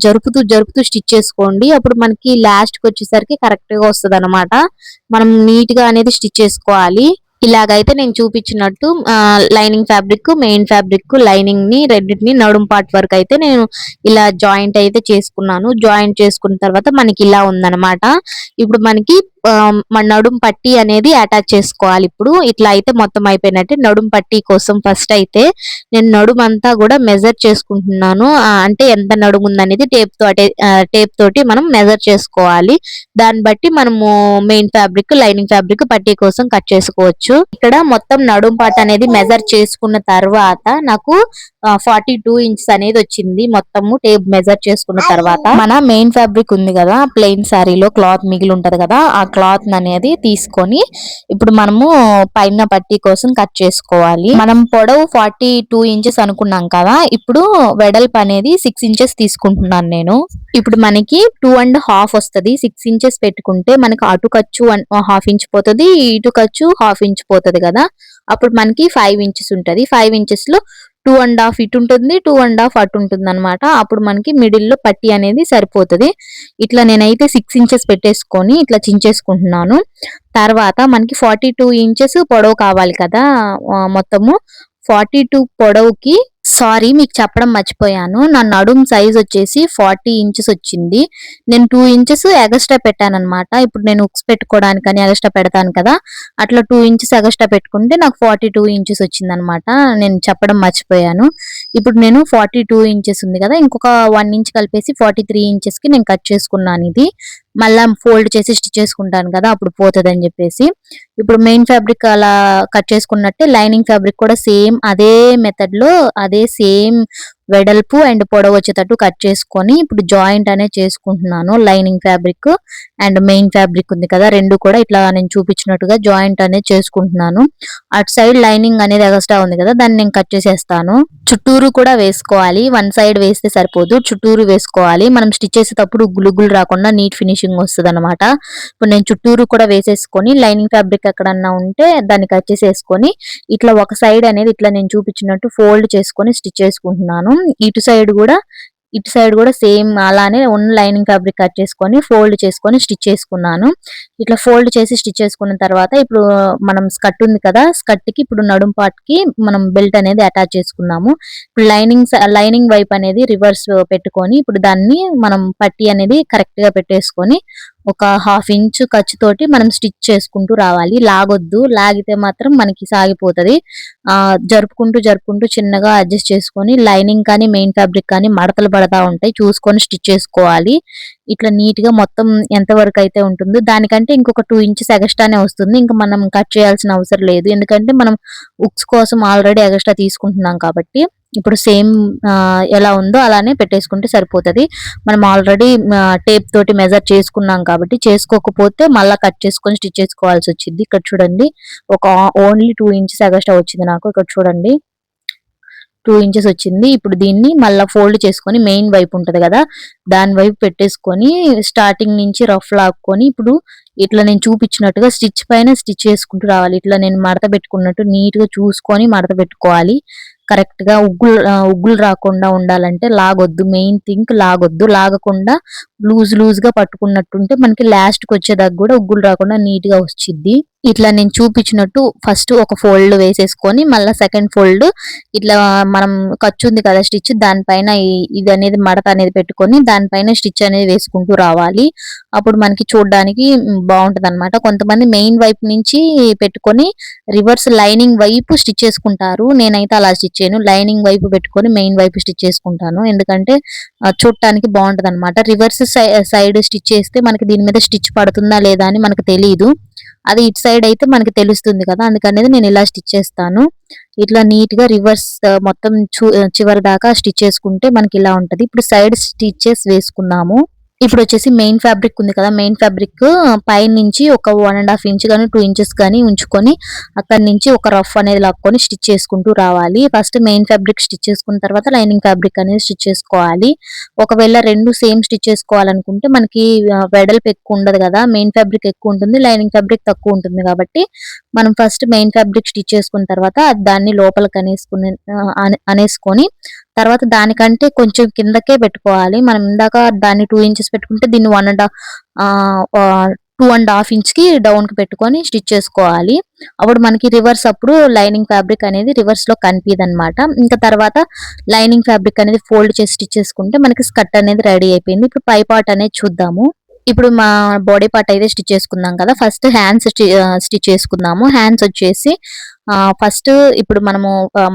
జరుపుతూ స్టిచ్ చేసుకోండి. అప్పుడు మనకి లాస్ట్ కి వచ్చేసరికి కరెక్ట్ గా వస్తుంది అనమాట. మనం నీట్ గా అనేది స్టిచ్ చేసుకోవాలి. ఇలాగైతే నేను చూపించినట్టు lining fabric, main fabric, lining ని రెండింటిని నడుం పార్ట్ వరకు అయితే నేను ఇలా జాయింట్ అయితే చేసుకున్నాను. జాయింట్ చేసుకున్న తర్వాత మనకి ఇలా ఉందన్నమాట. ఇప్పుడు మనకి మన నడుం పట్టి అనేది అటాచ్ చేసుకోవాలి. ఇప్పుడు ఇట్లా అయితే మొత్తం అయిపోయినట్టే. నడుం పట్టి కోసం ఫస్ట్ అయితే నేను నడుము అంతా కూడా మెజర్ చేసుకుంటున్నాను. అంటే ఎంత నడుము ఉందనేది టేప్ తోటి మనం మెజర్ చేసుకోవాలి. దాన్ని బట్టి మనము మెయిన్ ఫ్యాబ్రిక్, లైనింగ్ ఫ్యాబ్రిక్ పట్టీ కోసం కట్ చేసుకోవచ్చు. ఇక్కడ మొత్తం నడుం పార్ట్ అనేది మెజర్ చేసుకున్న తర్వాత నాకు 42 ఇంచెస్ అనేది వచ్చింది. మొత్తము టేప్ మెజర్ చేసుకున్న తర్వాత మన మెయిన్ ఫ్యాబ్రిక్ ఉంది కదా, ప్లెయిన్ శారీలో క్లాత్ మిగిలి ఉంటది కదా, ఆ క్లాత్ అనేది తీసుకొని ఇప్పుడు మనము పైన పట్టీ కోసం కట్ చేసుకోవాలి. మనం పొడవు 42 ఇంచెస్ అనుకున్నాం కదా, ఇప్పుడు వెడల్పు అనేది 6 ఇంచెస్ తీసుకుంటున్నాను నేను. ఇప్పుడు మనకి 2.5 వస్తుంది. 6 ఇంచెస్ పెట్టుకుంటే మనకి అటు ఖర్చు 1/2 ఇంచ్ పోతుంది, ఇటు ఖర్చు 1/2 ఇంచ్ పోతుంది కదా, అప్పుడు మనకి 5 ఇంచెస్ ఉంటది. 5 ఇంచెస్ లో 2.5 ఇటు ఉంటుంది, 2.5 అటు ఉంటుంది అనమాట. అప్పుడు మనకి మిడిల్ లో పట్టి అనేది సరిపోతుంది. ఇట్లా నేనైతే 6 ఇంచెస్ పెట్టేసుకొని ఇట్లా చించేసుకుంటున్నాను. తర్వాత మనకి 42 ఇంచెస్ పొడవు కావాలి కదా. మొత్తము 42 పొడవుకి సారీ మీకు చెప్పడం మర్చిపోయాను. నా నడుం సైజ్ వచ్చేసి 40 ఇంచెస్ వచ్చింది. నేను 2 ఇంచెస్ ఎగస్ట్రా పెట్టాను అనమాట. ఇప్పుడు నేను ఉక్స్ పెట్టుకోవడానికని ఎగస్ట్రా పెడతాను కదా, అట్లా 2 ఇంచెస్ ఎగస్ట్రా పెట్టుకుంటే నాకు 42 ఇంచెస్ వచ్చింది అనమాట. నేను చెప్పడం మర్చిపోయాను. ఇప్పుడు నేను 42 ఇంచెస్ ఉంది కదా, ఇంకొక 1 ఇంచ్ కలిపేసి 43 ఇంచెస్ కి నేను కట్ చేసుకున్నాను. ఇది మళ్ళా ఫోల్డ్ చేసి స్టిచ్ చేసుకుంటాను కదా, అప్పుడు పోతుంది అని చెప్పేసి. ఇప్పుడు మెయిన్ ఫ్యాబ్రిక్ అలా కట్ చేసుకున్నట్టే లైనింగ్ ఫ్యాబ్రిక్ కూడా సేమ్ అదే మెథడ్ లో అదే సేమ్ వెడల్పు అండ్ పొడవు వచ్చేటట్టు కట్ చేసుకొని ఇప్పుడు జాయింట్ అనేది చేసుకుంటున్నాను. Lining fabric and main fabric ఉంది కదా, రెండు కూడా ఇట్లా నేను చూపించినట్టుగా జాయింట్ అనేది చేసుకుంటున్నాను. అటు సైడ్ లైనింగ్ అనేది ఎక్స్ట్రా ఉంది కదా, దాన్ని నేను కట్ చేసేస్తాను. చుట్టూరు కూడా వేసుకోవాలి, వన్ సైడ్ వేస్తే సరిపోదు, చుట్టూరు వేసుకోవాలి. మనం స్టిచ్ చేసేటప్పుడు గులుగులు రాకుండా నీట్ ఫినిషింగ్ వస్తుంది అనమాట. ఇప్పుడు నేను చుట్టూరు కూడా వేసేసుకొని లైనింగ్ ఫ్యాబ్రిక్ ఎక్కడన్నా ఉంటే దాన్ని కట్ చేసేసుకొని ఇట్లా ఒక సైడ్ అనేది ఇట్లా నేను చూపించినట్టు ఫోల్డ్ చేసుకొని స్టిచ్ చేసుకుంటున్నాను. ఇటు సైడ్ కూడా సేమ్ అలానే ఉన్న లైనింగ్ ఫ్యాబ్రిక్ కట్ చేసుకొని ఫోల్డ్ చేసుకొని స్టిచ్ చేసుకున్నాను. ఇట్లా ఫోల్డ్ చేసి స్టిచ్ చేసుకున్న తర్వాత ఇప్పుడు మనం స్కర్ట్ ఉంది కదా, స్కర్ట్ కి ఇప్పుడు నడుం పార్ట్ కి మనం బెల్ట్ అనేది అటాచ్ చేసుకున్నాము. ఇప్పుడు లైనింగ్ వైపు అనేది రివర్స్ పెట్టుకొని ఇప్పుడు దాన్ని మనం పట్టి అనేది కరెక్ట్ గా పెట్టేసుకొని ఒక 1/2 ఇంచ్ ఖర్చుతోటి మనం స్టిచ్ చేసుకుంటూ రావాలి. లాగొద్దు, లాగితే మాత్రం మనకి సాగిపోతుంది. జరుపుకుంటూ చిన్నగా అడ్జస్ట్ చేసుకొని లైనింగ్ కానీ మెయిన్ ఫ్యాబ్రిక్ కానీ మడతలు పడతా ఉంటాయి, చూసుకొని స్టిచ్ చేసుకోవాలి. ఇట్లా నీట్ గా మొత్తం ఎంత వరకు అయితే ఉంటుందో దానికంటే ఇంకొక 2 ఇంచెస్ ఎక్స్ట్రానే వస్తుంది. ఇంకా మనం కట్ చేయాల్సిన అవసరం లేదు, ఎందుకంటే మనం ఉక్స్ కోసం ఆల్రెడీ ఎక్స్ట్రా తీసుకుంటున్నాం కాబట్టి. ఇప్పుడు సేమ్ ఎలా ఉందో అలానే పెట్టేసుకుంటే సరిపోతుంది. మనం ఆల్రెడీ టేప్ తోటి మెజర్ చేసుకున్నాం కాబట్టి, చేసుకోకపోతే మళ్ళీ కట్ చేసుకొని స్టిచ్ చేసుకోవాల్సి వచ్చింది. ఇక్కడ చూడండి, ఒక ఓన్లీ 2 ఇంచెస్ ఎక్స్ట్రా వచ్చింది నాకు. ఇక్కడ చూడండి 2 ఇంచెస్ వచ్చింది. ఇప్పుడు దీన్ని మళ్ళీ ఫోల్డ్ చేసుకొని మెయిన్ వైపు ఉంటది కదా, దాని వైపు పెట్టేసుకొని స్టార్టింగ్ నుంచి రఫ్ లాక్కొని ఇప్పుడు ఇట్లా నేను చూపించినట్టుగా స్టిచ్ పైన స్టిచ్ చేసుకుంటూ రావాలి. ఇట్లా నేను మడత పెట్టుకున్నట్టు నీట్ గా చూసుకొని మడత పెట్టుకోవాలి. కరెక్ట్ గా ఉగ్గులు రాకుండా ఉండాలంటే లాగొద్దు, మెయిన్ థింగ్ లాగొద్దు. లాగకుండా లూజ్ గా పట్టుకున్నట్టుంటే మనకి లాస్ట్ కి వచ్చేదాకా కూడా ఉగ్గులు రాకుండా నీట్ గా వచ్చింది. ఇట్లా నేను చూపించినట్టు ఫస్ట్ ఒక ఫోల్డ్ వేసేసుకొని మళ్ళీ సెకండ్ ఫోల్డ్ ఇట్లా మనం ఖర్చు ఉంది కదా స్టిచ్, దానిపైన ఇది అనేది మడత అనేది పెట్టుకొని దానిపైన స్టిచ్ అనేది వేసుకుంటూ రావాలి. అప్పుడు మనకి చూడడానికి బాగుంటది అనమాట. కొంతమంది మెయిన్ వైపు నుంచి పెట్టుకొని రివర్స్ లైనింగ్ వైపు స్టిచ్ చేసుకుంటారు. నేనైతే అలా స్టిచ్ చేయను, లైనింగ్ వైపు పెట్టుకొని మెయిన్ వైపు స్టిచ్ చేసుకుంటాను. ఎందుకంటే చూడటానికి బాగుంటది అనమాట. రివర్స్ సైడ్ స్టిచ్ చేస్తే మనకి దీని మీద స్టిచ్ పడుతుందా లేదా అని మనకు తెలియదు. అది ఇటు సైడ్ అయితే మనకి తెలుస్తుంది కదా, అందుకనేది నేను ఇలా స్టిచ్ చేస్తాను. ఇట్లా నీట్ గా రివర్స్ మొత్తం చివరి దాకా స్టిచ్ చేసుకుంటే మనకి ఇలా ఉంటది. ఇప్పుడు సైడ్ స్టిచెస్ వేసుకున్నాము. ఇప్పుడు వచ్చేసి మెయిన్ ఫ్యాబ్రిక్ ఉంది కదా, మెయిన్ ఫ్యాబ్రిక్ పై నుంచి ఒక 1.5 ఇంచ్ కానీ 2 ఇంచెస్ కానీ ఉంచుకొని అక్కడి నుంచి ఒక రఫ్ అనేది లాక్కొని స్టిచ్ చేసుకుంటూ రావాలి. ఫస్ట్ మెయిన్ ఫ్యాబ్రిక్ స్టిచ్ చేసుకున్న తర్వాత లైనింగ్ ఫ్యాబ్రిక్ అనేది స్టిచ్ చేసుకోవాలి. ఒకవేళ రెండు సేమ్ స్టిచ్ చేసుకోవాలనుకుంటే మనకి వెడల్పు ఎక్కువ ఉండదు కదా, మెయిన్ ఫ్యాబ్రిక్ ఎక్కువ ఉంటుంది, లైనింగ్ ఫ్యాబ్రిక్ తక్కువ ఉంటుంది. కాబట్టి మనం ఫస్ట్ మెయిన్ ఫ్యాబ్రిక్ స్టిచ్ చేసుకున్న తర్వాత దాన్ని లోపలికి అనేసుకొని తర్వాత దానికంటే కొంచెం కిందకే పెట్టుకోవాలి. మనం ఇందాక దాన్ని 2 ఇంచెస్ పెట్టుకుంటే దీన్ని 2.5 ఇంచ్ కి డౌన్ కి పెట్టుకొని స్టిచ్ చేసుకోవాలి. అప్పుడు మనకి రివర్స్ అప్పుడు లైనింగ్ ఫ్యాబ్రిక్ అనేది రివర్స్ లో కనిపియదు అనమాట. ఇంకా తర్వాత లైనింగ్ ఫ్యాబ్రిక్ అనేది ఫోల్డ్ చేసి స్టిచ్ చేసుకుంటే మనకి స్కర్ట్ అనేది రెడీ అయిపోయింది. ఇప్పుడు పై పార్ట్ అనేది చూద్దాము. ఇప్పుడు మా బాడీ పార్ట్ అయితే స్టిచ్ చేసుకుందాం కదా, ఫస్ట్ హ్యాండ్స్ స్టిచ్ చేసుకుందాము. హ్యాండ్స్ వచ్చేసి ఫస్ట్ ఇప్పుడు మనము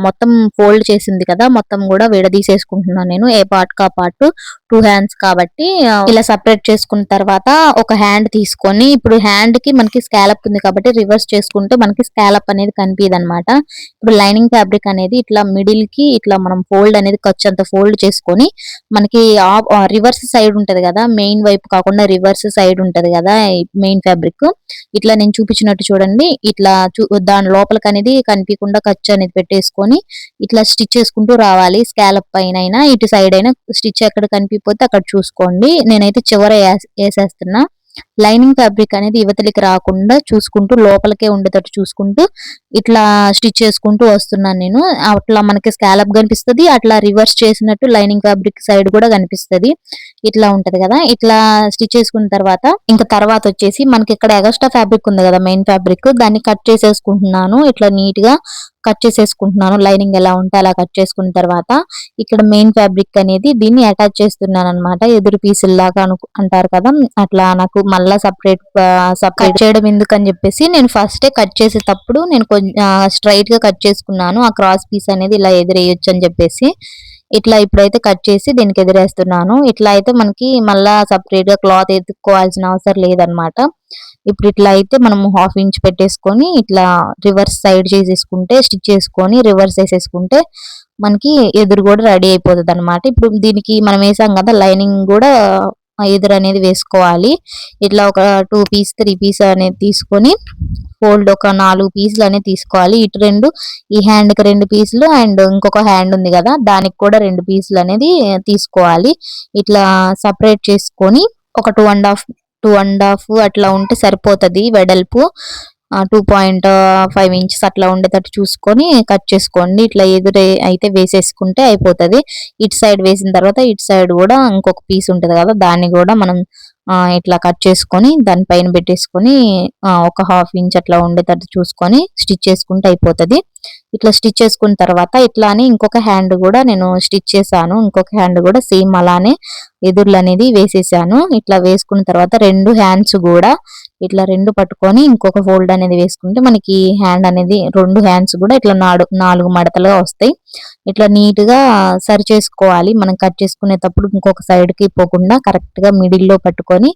మొత్తం ఫోల్డ్ చేసింది కదా, మొత్తం కూడా విడదీసేసుకుంటున్నాను నేను. ఏ పార్ట్ కా పార్ట్ 2 హ్యాండ్స్ కాబట్టి ఇలా సపరేట్ చేసుకున్న తర్వాత ఒక హ్యాండ్ తీసుకొని ఇప్పుడు హ్యాండ్ కి మనకి స్కాలప్ ఉంది కాబట్టి రివర్స్ చేసుకుంటే మనకి స్కాలప్ అనేది కనిపించదు అనమాట. ఇప్పుడు లైనింగ్ ఫ్యాబ్రిక్ అనేది ఇట్లా మిడిల్ కి ఇట్లా మనం ఫోల్డ్ అనేది ఖర్చు అంత ఫోల్డ్ చేసుకొని మనకి రివర్స్ సైడ్ ఉంటది కదా, మెయిన్ వైపు కాకుండా రివర్స్ సైడ్ ఉంటది కదా మెయిన్ ఫ్యాబ్రిక్, ఇట్లా నేను చూపించినట్టు చూడండి. ఇట్లా దాని లోపలికి అనేది కనిపించకుండా ఖర్చు అనేది పెట్టేసుకొని ఇట్లా స్టిచ్ చేసుకుంటూ రావాలి. స్కాలప్ పైన ఇటు సైడ్ అయినా స్టిచ్ ఎక్కడ కనిపిపోతే అక్కడ చూసుకోండి. నేనైతే చివర వేసేస్తున్నా. లైనింగ్ ఫ్యాబ్రిక్ అనేది యువతలకి రాకుండా చూసుకుంటూ లోపలికే ఉండేటట్టు చూసుకుంటూ ఇట్లా స్టిచ్ చేసుకుంటూ వస్తున్నాను నేను. అట్లా మనకి స్కాలప్ కనిపిస్తది. అట్లా రివర్స్ చేసినట్టు లైనింగ్ ఫ్యాబ్రిక్ సైడ్ కూడా కనిపిస్తది. ఇట్లా ఉంటది కదా. ఇట్లా స్టిచ్ చేసుకున్న తర్వాత ఇంకా తర్వాత వచ్చేసి మనకి ఇక్కడ ఎగస్ట్రా ఫ్యాబ్రిక్ ఉంది కదా, మెయిన్ ఫ్యాబ్రిక్, దాన్ని కట్ చేసేసుకుంటున్నాను. ఇట్లా నీట్ గా కట్ చేసేసుకుంటున్నాను. లైనింగ్ ఎలా ఉంటే అలా కట్ చేసుకున్న తర్వాత ఇక్కడ మెయిన్ ఫ్యాబ్రిక్ అనేది దీన్ని అటాచ్ చేస్తున్నాను అనమాట. ఎదురు పీసులు లాగా అంటారు కదా, అట్లా నాకు మళ్ళా సపరేట్ సపరేట్ చేయడం ఎందుకని చెప్పేసి నేను ఫస్టే కట్ చేసేటప్పుడు నేను కొంచెం స్ట్రైట్ గా కట్ చేసుకున్నాను. ఆ క్రాస్ పీస్ అనేది ఇలా ఎదురేయొచ్చు అని చెప్పేసి ఇట్లా ఇప్పుడైతే కట్ చేసి దీనికి ఎదురేస్తున్నాను. ఇట్లా అయితే మనకి మళ్ళా సపరేట్ గా క్లాత్ ఎత్తుక్కోవాల్సిన అవసరం లేదనమాట. ఇప్పుడు ఇట్లా అయితే మనం హాఫ్ ఇంచ్ పెట్టేసుకొని ఇట్లా రివర్స్ సైడ్ చేసేసుకుంటే స్టిచ్ చేసుకొని రివర్స్ వేసేసుకుంటే మనకి ఎదురు కూడా రెడీ అయిపోతుంది అనమాట. ఇప్పుడు దీనికి మనం వేసాం కదా లైనింగ్ కూడా ఎదురు అనేది వేసుకోవాలి. ఇట్లా ఒక 2 పీస్ 3 పీస్ అనేది తీసుకొని ఫోల్డ్ ఒక 4 పీసులు అనేది తీసుకోవాలి. ఇటు 2, ఈ హ్యాండ్ కి 2 పీసులు అండ్ ఇంకొక హ్యాండ్ ఉంది కదా దానికి కూడా 2 పీసులు అనేది తీసుకోవాలి. ఇట్లా సపరేట్ చేసుకొని ఒక 2.5 అట్లా ఉంటే సరిపోతది వెడల్పు. 2.5 ఇంచెస్ అట్లా ఉండేటట్టు చూసుకొని కట్ చేసుకోండి. ఇట్లా ఎదురు అయితే వేసేసుకుంటే అయిపోతది. ఇటు సైడ్ వేసిన తర్వాత ఇటు సైడ్ కూడా ఇంకొక పీస్ ఉంటది కదా దాన్ని కూడా మనం ఇట్లా కట్ చేసుకొని దాని పైన పెట్టేసుకొని ఒక హాఫ్ ఇంచ్ అట్లా ఉండేటట్టు చూసుకొని స్టిచ్ చేసుకుంటే అయిపోతది. ఇట్లా స్టిచ్ చేసుకున్న తర్వాత ఇట్లానే ఇంకొక హ్యాండ్ కూడా నేను స్టిచ్ చేశాను. ఇంకొక హ్యాండ్ కూడా సేమ్ అలానే ఎదుర్లు అనేది వేసేసాను. ఇట్లా వేసుకున్న తర్వాత 2 హ్యాండ్స్ కూడా ఇట్లా 2 పట్టుకొని ఇంకొక ఫోల్డ్ అనేది వేసుకుంటే మనకి హ్యాండ్ అనేది 2 హ్యాండ్స్ కూడా ఇట్లా 4 మడతలుగా వస్తాయి. ఇట్లా నీట్ గా సరి చేసుకోవాలి. మనం కట్ చేసుకునేటప్పుడు ఇంకొక సైడ్ కి పోకుండా కరెక్ట్ గా మిడిల్ లో పట్టుకొని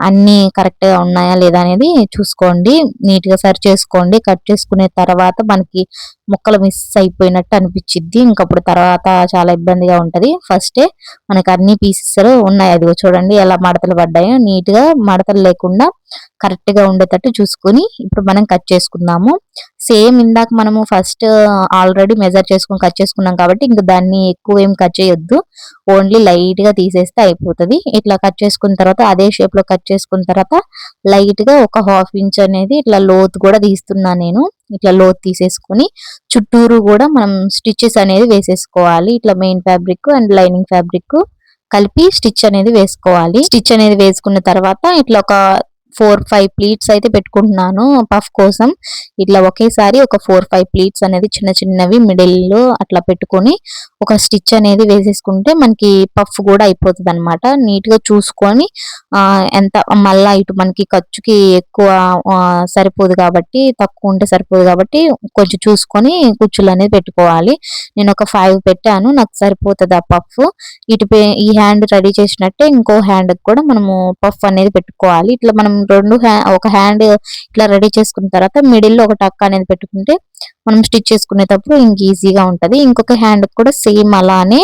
అన్ని కరెక్ట్ గా ఉన్నాయా లేదా అనేది చూసుకోండి. నీట్ గా సరి చేసుకోండి. కట్ చేసుకునే తర్వాత మనకి ముక్కలు మిస్ అయిపోయినట్టు అనిపించిద్ది. ఇంకప్పుడు తర్వాత చాలా ఇబ్బందిగా ఉంటది. ఫస్టే మనకి అన్ని పీసెస్ ఉన్నాయి. అదిగో చూడండి ఎలా మడతలు పడ్డాయో. నీట్ గా మడతలు లేకుండా కరెక్ట్ గా ఉండేటట్టు చూసుకొని ఇప్పుడు మనం కట్ చేసుకుందాము. సేమ్ ఇందాక మనము ఫస్ట్ ఆల్రెడీ మెజర్ చేసుకుని కట్ చేసుకున్నాం కాబట్టి ఇంకా దాన్ని ఎక్కువ ఏం కట్ చేయొద్దు. ఓన్లీ లైట్ గా తీసేస్తే అయిపోతది. ఇట్లా కట్ చేసుకున్న తర్వాత అదే షేప్ లో కట్ చేసుకున్న తర్వాత లైట్ గా ఒక హాఫ్ ఇంచ్ అనేది ఇట్లా లోతు కూడా తీస్తున్నా నేను. ఇట్లా లోతు తీసేసుకొని చుట్టూరు కూడా మనం స్టిచెస్ అనేది వేసేసుకోవాలి. ఇట్లా main fabric and lining fabric కలిపి స్టిచ్ అనేది వేసుకోవాలి. స్టిచ్ అనేది వేసుకున్న తర్వాత ఇట్లా ఒక 4-5 ప్లీట్స్ అయితే పెట్టుకుంటున్నాను పఫ్ కోసం. ఇట్లా ఒకేసారి ఒక 4-5 ప్లీట్స్ అనేది చిన్న చిన్నవి మిడిల్ లో అట్లా పెట్టుకొని ఒక స్టిచ్ అనేది వేసేసుకుంటే మనకి పఫ్ కూడా అయిపోతుంది అనమాట. నీట్ గా చూసుకొని ఎంత మళ్ళా ఇటు మనకి ఖర్చుకి ఎక్కువ సరిపోదు కాబట్టి, తక్కువ ఉంటే సరిపోదు కాబట్టి కొంచెం చూసుకొని కుచ్చులు అనేది పెట్టుకోవాలి. నేను ఒక 5 పెట్టాను, నాకు సరిపోతుంది ఆ పఫ్. ఇటు ఈ హ్యాండ్ రెడీ చేసినట్టే ఇంకో హ్యాండ్ కూడా మనము పఫ్ అనేది పెట్టుకోవాలి. ఇట్లా మనం ఒక హ్యాండ్ ఇట్లా రెడీ చేసుకున్న తర్వాత మిడిల్ లో ఒక టక్ అనేది పెట్టుకుంటే మనం స్టిచ్ చేసుకునేటప్పుడు ఇంక ఈజీగా ఉంటది. ఇంకొక హ్యాండ్ కూడా సేమ్ అలానే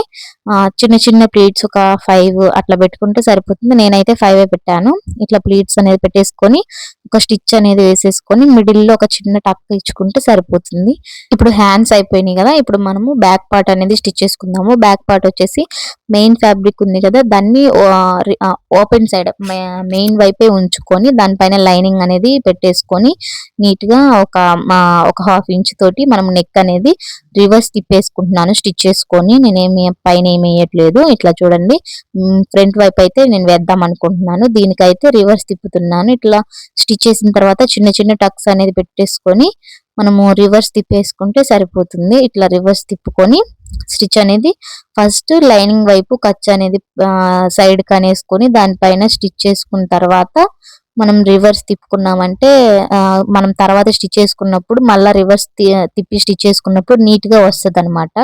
చిన్న చిన్న ప్లీట్స్ ఒక 5 అట్లా పెట్టుకుంటే సరిపోతుంది. నేనైతే 5 పెట్టాను. ఇట్లా ప్లీట్స్ అనేది పెట్టేసుకొని ఒక స్టిచ్ అనేది వేసేసుకొని మిడిల్ లో ఒక చిన్న టక్ ఇచ్చుకుంటే సరిపోతుంది. ఇప్పుడు హ్యాండ్స్ అయిపోయినాయి కదా. ఇప్పుడు మనము బ్యాక్ పార్ట్ అనేది స్టిచ్ చేసుకుందాము. బ్యాక్ పార్ట్ వచ్చేసి మెయిన్ ఫ్యాబ్రిక్ ఉంది కదా దాన్ని ఓపెన్ సైడ్ మెయిన్ వైపే ఉంచుకొని దానిపైన లైనింగ్ అనేది పెట్టేసుకొని నీట్ గా ఒక హాఫ్ ఇంచ్ తోటి మనం నెక్ అనేది రివర్స్ తిప్పేసుకుంటున్నాను స్టిచ్ చేసుకొని. నేనేమి పైన ఏమి వేయట్లేదు. ఇట్లా చూడండి ఫ్రంట్ వైపు అయితే నేను వేద్దాం అనుకుంటున్నాను. దీనికైతే రివర్స్ తిప్పుతున్నాను. ఇట్లా స్టిచ్ చేసిన తర్వాత చిన్న చిన్న టక్స్ అనేది పెట్టేసుకొని మనము రివర్స్ తిప్పేసుకుంటే సరిపోతుంది. ఇట్లా రివర్స్ తిప్పుకొని స్టిచ్ అనేది ఫస్ట్ లైనింగ్ వైపు ఖర్చు అనేది సైడ్ కనేసుకొని దానిపైన స్టిచ్ చేసుకున్న తర్వాత మనం రివర్స్ తిప్పుకున్నామంటే మనం తర్వాత స్టిచ్ చేసుకున్నప్పుడు మళ్ళీ రివర్స్ తిప్పి స్టిచ్ చేసుకున్నప్పుడు నీట్ గా వస్తుంది అనమాట.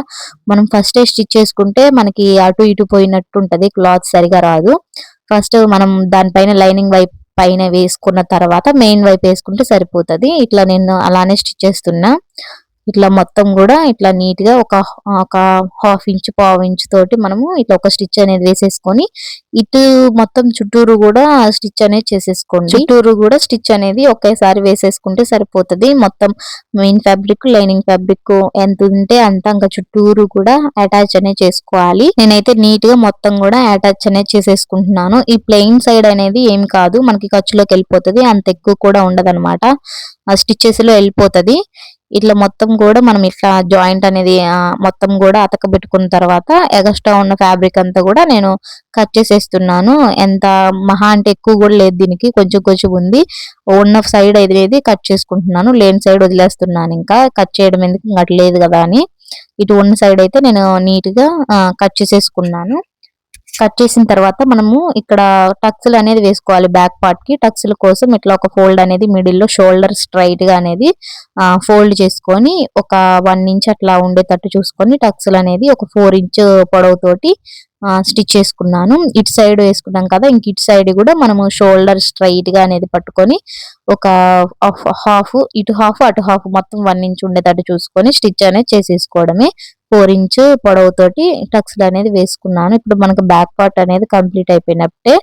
మనం ఫస్ట్ స్టిచ్ చేసుకుంటే మనకి అటు ఇటు పోయినట్టు ఉంటది, క్లాత్ సరిగా రాదు. ఫస్ట్ మనం దానిపైన లైనింగ్ వైపు పైన వేసుకున్న తర్వాత మెయిన్ వైపు వేసుకుంటే సరిపోతుంది. ఇట్లా నేను అలానే స్టిచ్ చేస్తున్నా. ఇట్లా మొత్తం కూడా ఇట్లా నీట్ గా ఒక హాఫ్ ఇంచ్ పావు ఇంచ్ తోటి మనము ఇట్లా ఒక స్టిచ్ అనేది వేసేసుకొని ఇటు మొత్తం చుట్టూరు కూడా స్టిచ్ అనేది చేసేసుకోండి. చుట్టూరు కూడా స్టిచ్ అనేది ఒకేసారి వేసేసుకుంటే సరిపోతుంది. మొత్తం మెయిన్ ఫ్యాబ్రిక్ లైనింగ్ ఫ్యాబ్రిక్ ఎంత ఉంటే అంత ఇంకా చుట్టూరు కూడా అటాచ్ అనేది చేసుకోవాలి. నేనైతే నీట్ గా మొత్తం కూడా అటాచ్ అనేది చేసేసుకుంటున్నాను. ఈ ప్లెయిన్ సైడ్ అనేది ఏం కాదు, మనకి ఖర్చులోకి వెళ్ళిపోతుంది, అంత ఎక్కువ కూడా ఉండదన్నమాట, ఆ స్టిచెస్ లో వెళ్ళిపోతుంది. ఇట్లా మొత్తం కూడా మనం ఇట్లా జాయింట్ అనేది మొత్తం కూడా అతక పెట్టుకున్న తర్వాత ఎగస్ట్రా ఉన్న ఫ్యాబ్రిక్ అంతా కూడా నేను కట్ చేసేస్తున్నాను. ఎంత మహా అంటే ఎక్కువ కూడా లేదు, దీనికి కొంచెం కొంచెం ఉంది. ఉన్న సైడ్ అనేది కట్ చేసుకుంటున్నాను, లేని సైడ్ వదిలేస్తున్నాను. ఇంకా కట్ చేయడం ఎందుకు, ఇంకా లేదు కదా అని ఇటు ఉన్న సైడ్ అయితే నేను నీట్ గా కట్ చేసేసుకున్నాను. కట్ చేసిన తర్వాత మనము ఇక్కడ టక్స్లు అనేది వేసుకోవాలి. బ్యాక్ పార్ట్ కి టక్స్ల కోసం ఇట్లా ఒక ఫోల్డ్ అనేది మిడిల్ లో షోల్డర్ స్ట్రైట్ గా అనేది ఫోల్డ్ చేసుకొని ఒక 1 ఇంచ్ అట్లా ఉండేటట్టు చూసుకొని టక్స్లు అనేది ఒక 4 ఇంచ్ పొడవుతోటి స్టిచ్ చేసుకున్నాను. ఇటు సైడ్ వేసుకున్నాం కదా, ఇంక ఇటు సైడ్ కూడా మనము షోల్డర్ స్ట్రైట్ గా అనేది పట్టుకొని ఒక హాఫ్ ఇటు హాఫ్ అటు హాఫ్ మొత్తం 1 ఇంచ్ ఉండేటట్టు చూసుకొని స్టిచ్ అనేది చేసేసుకోవడమే. 4 ఇంచ్ పొడవుతోటి టక్స్లు అనేది వేసుకున్నాను. ఇప్పుడు మనకు బ్యాక్ పార్ట్ అనేది కంప్లీట్ అయిపోయినట్టే.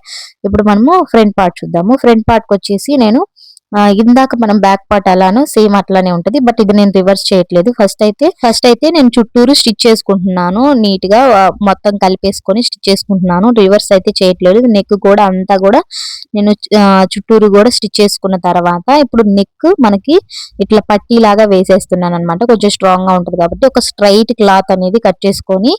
ఇప్పుడు మనము ఫ్రంట్ పార్ట్ చూద్దాము. ఫ్రంట్ పార్ట్ కి వచ్చేసి నేను ఇందాక మనం బ్యాక్ పార్ట్ అలాను సేమ్ అట్లానే ఉంటది, బట్ ఇది నేను రివర్స్ చేయట్లేదు. ఫస్ట్ అయితే నేను చుట్టూరు స్టిచ్ చేసుకుంటున్నాను, నీట్ గా మొత్తం కలిపేసుకొని స్టిచ్ చేసుకుంటున్నాను. రివర్స్ అయితే చేయట్లేదు. నెక్ కూడా అంతా కూడా నేను చుట్టూరు కూడా స్టిచ్ చేసుకున్న తర్వాత ఇప్పుడు నెక్ మనకి ఇట్లా పట్టీ లాగా వేసేస్తున్నాను అనమాట. కొంచెం స్ట్రాంగ్ గా ఉంటది కాబట్టి ఒక స్ట్రైట్ క్లాత్ అనేది కట్ చేసుకొని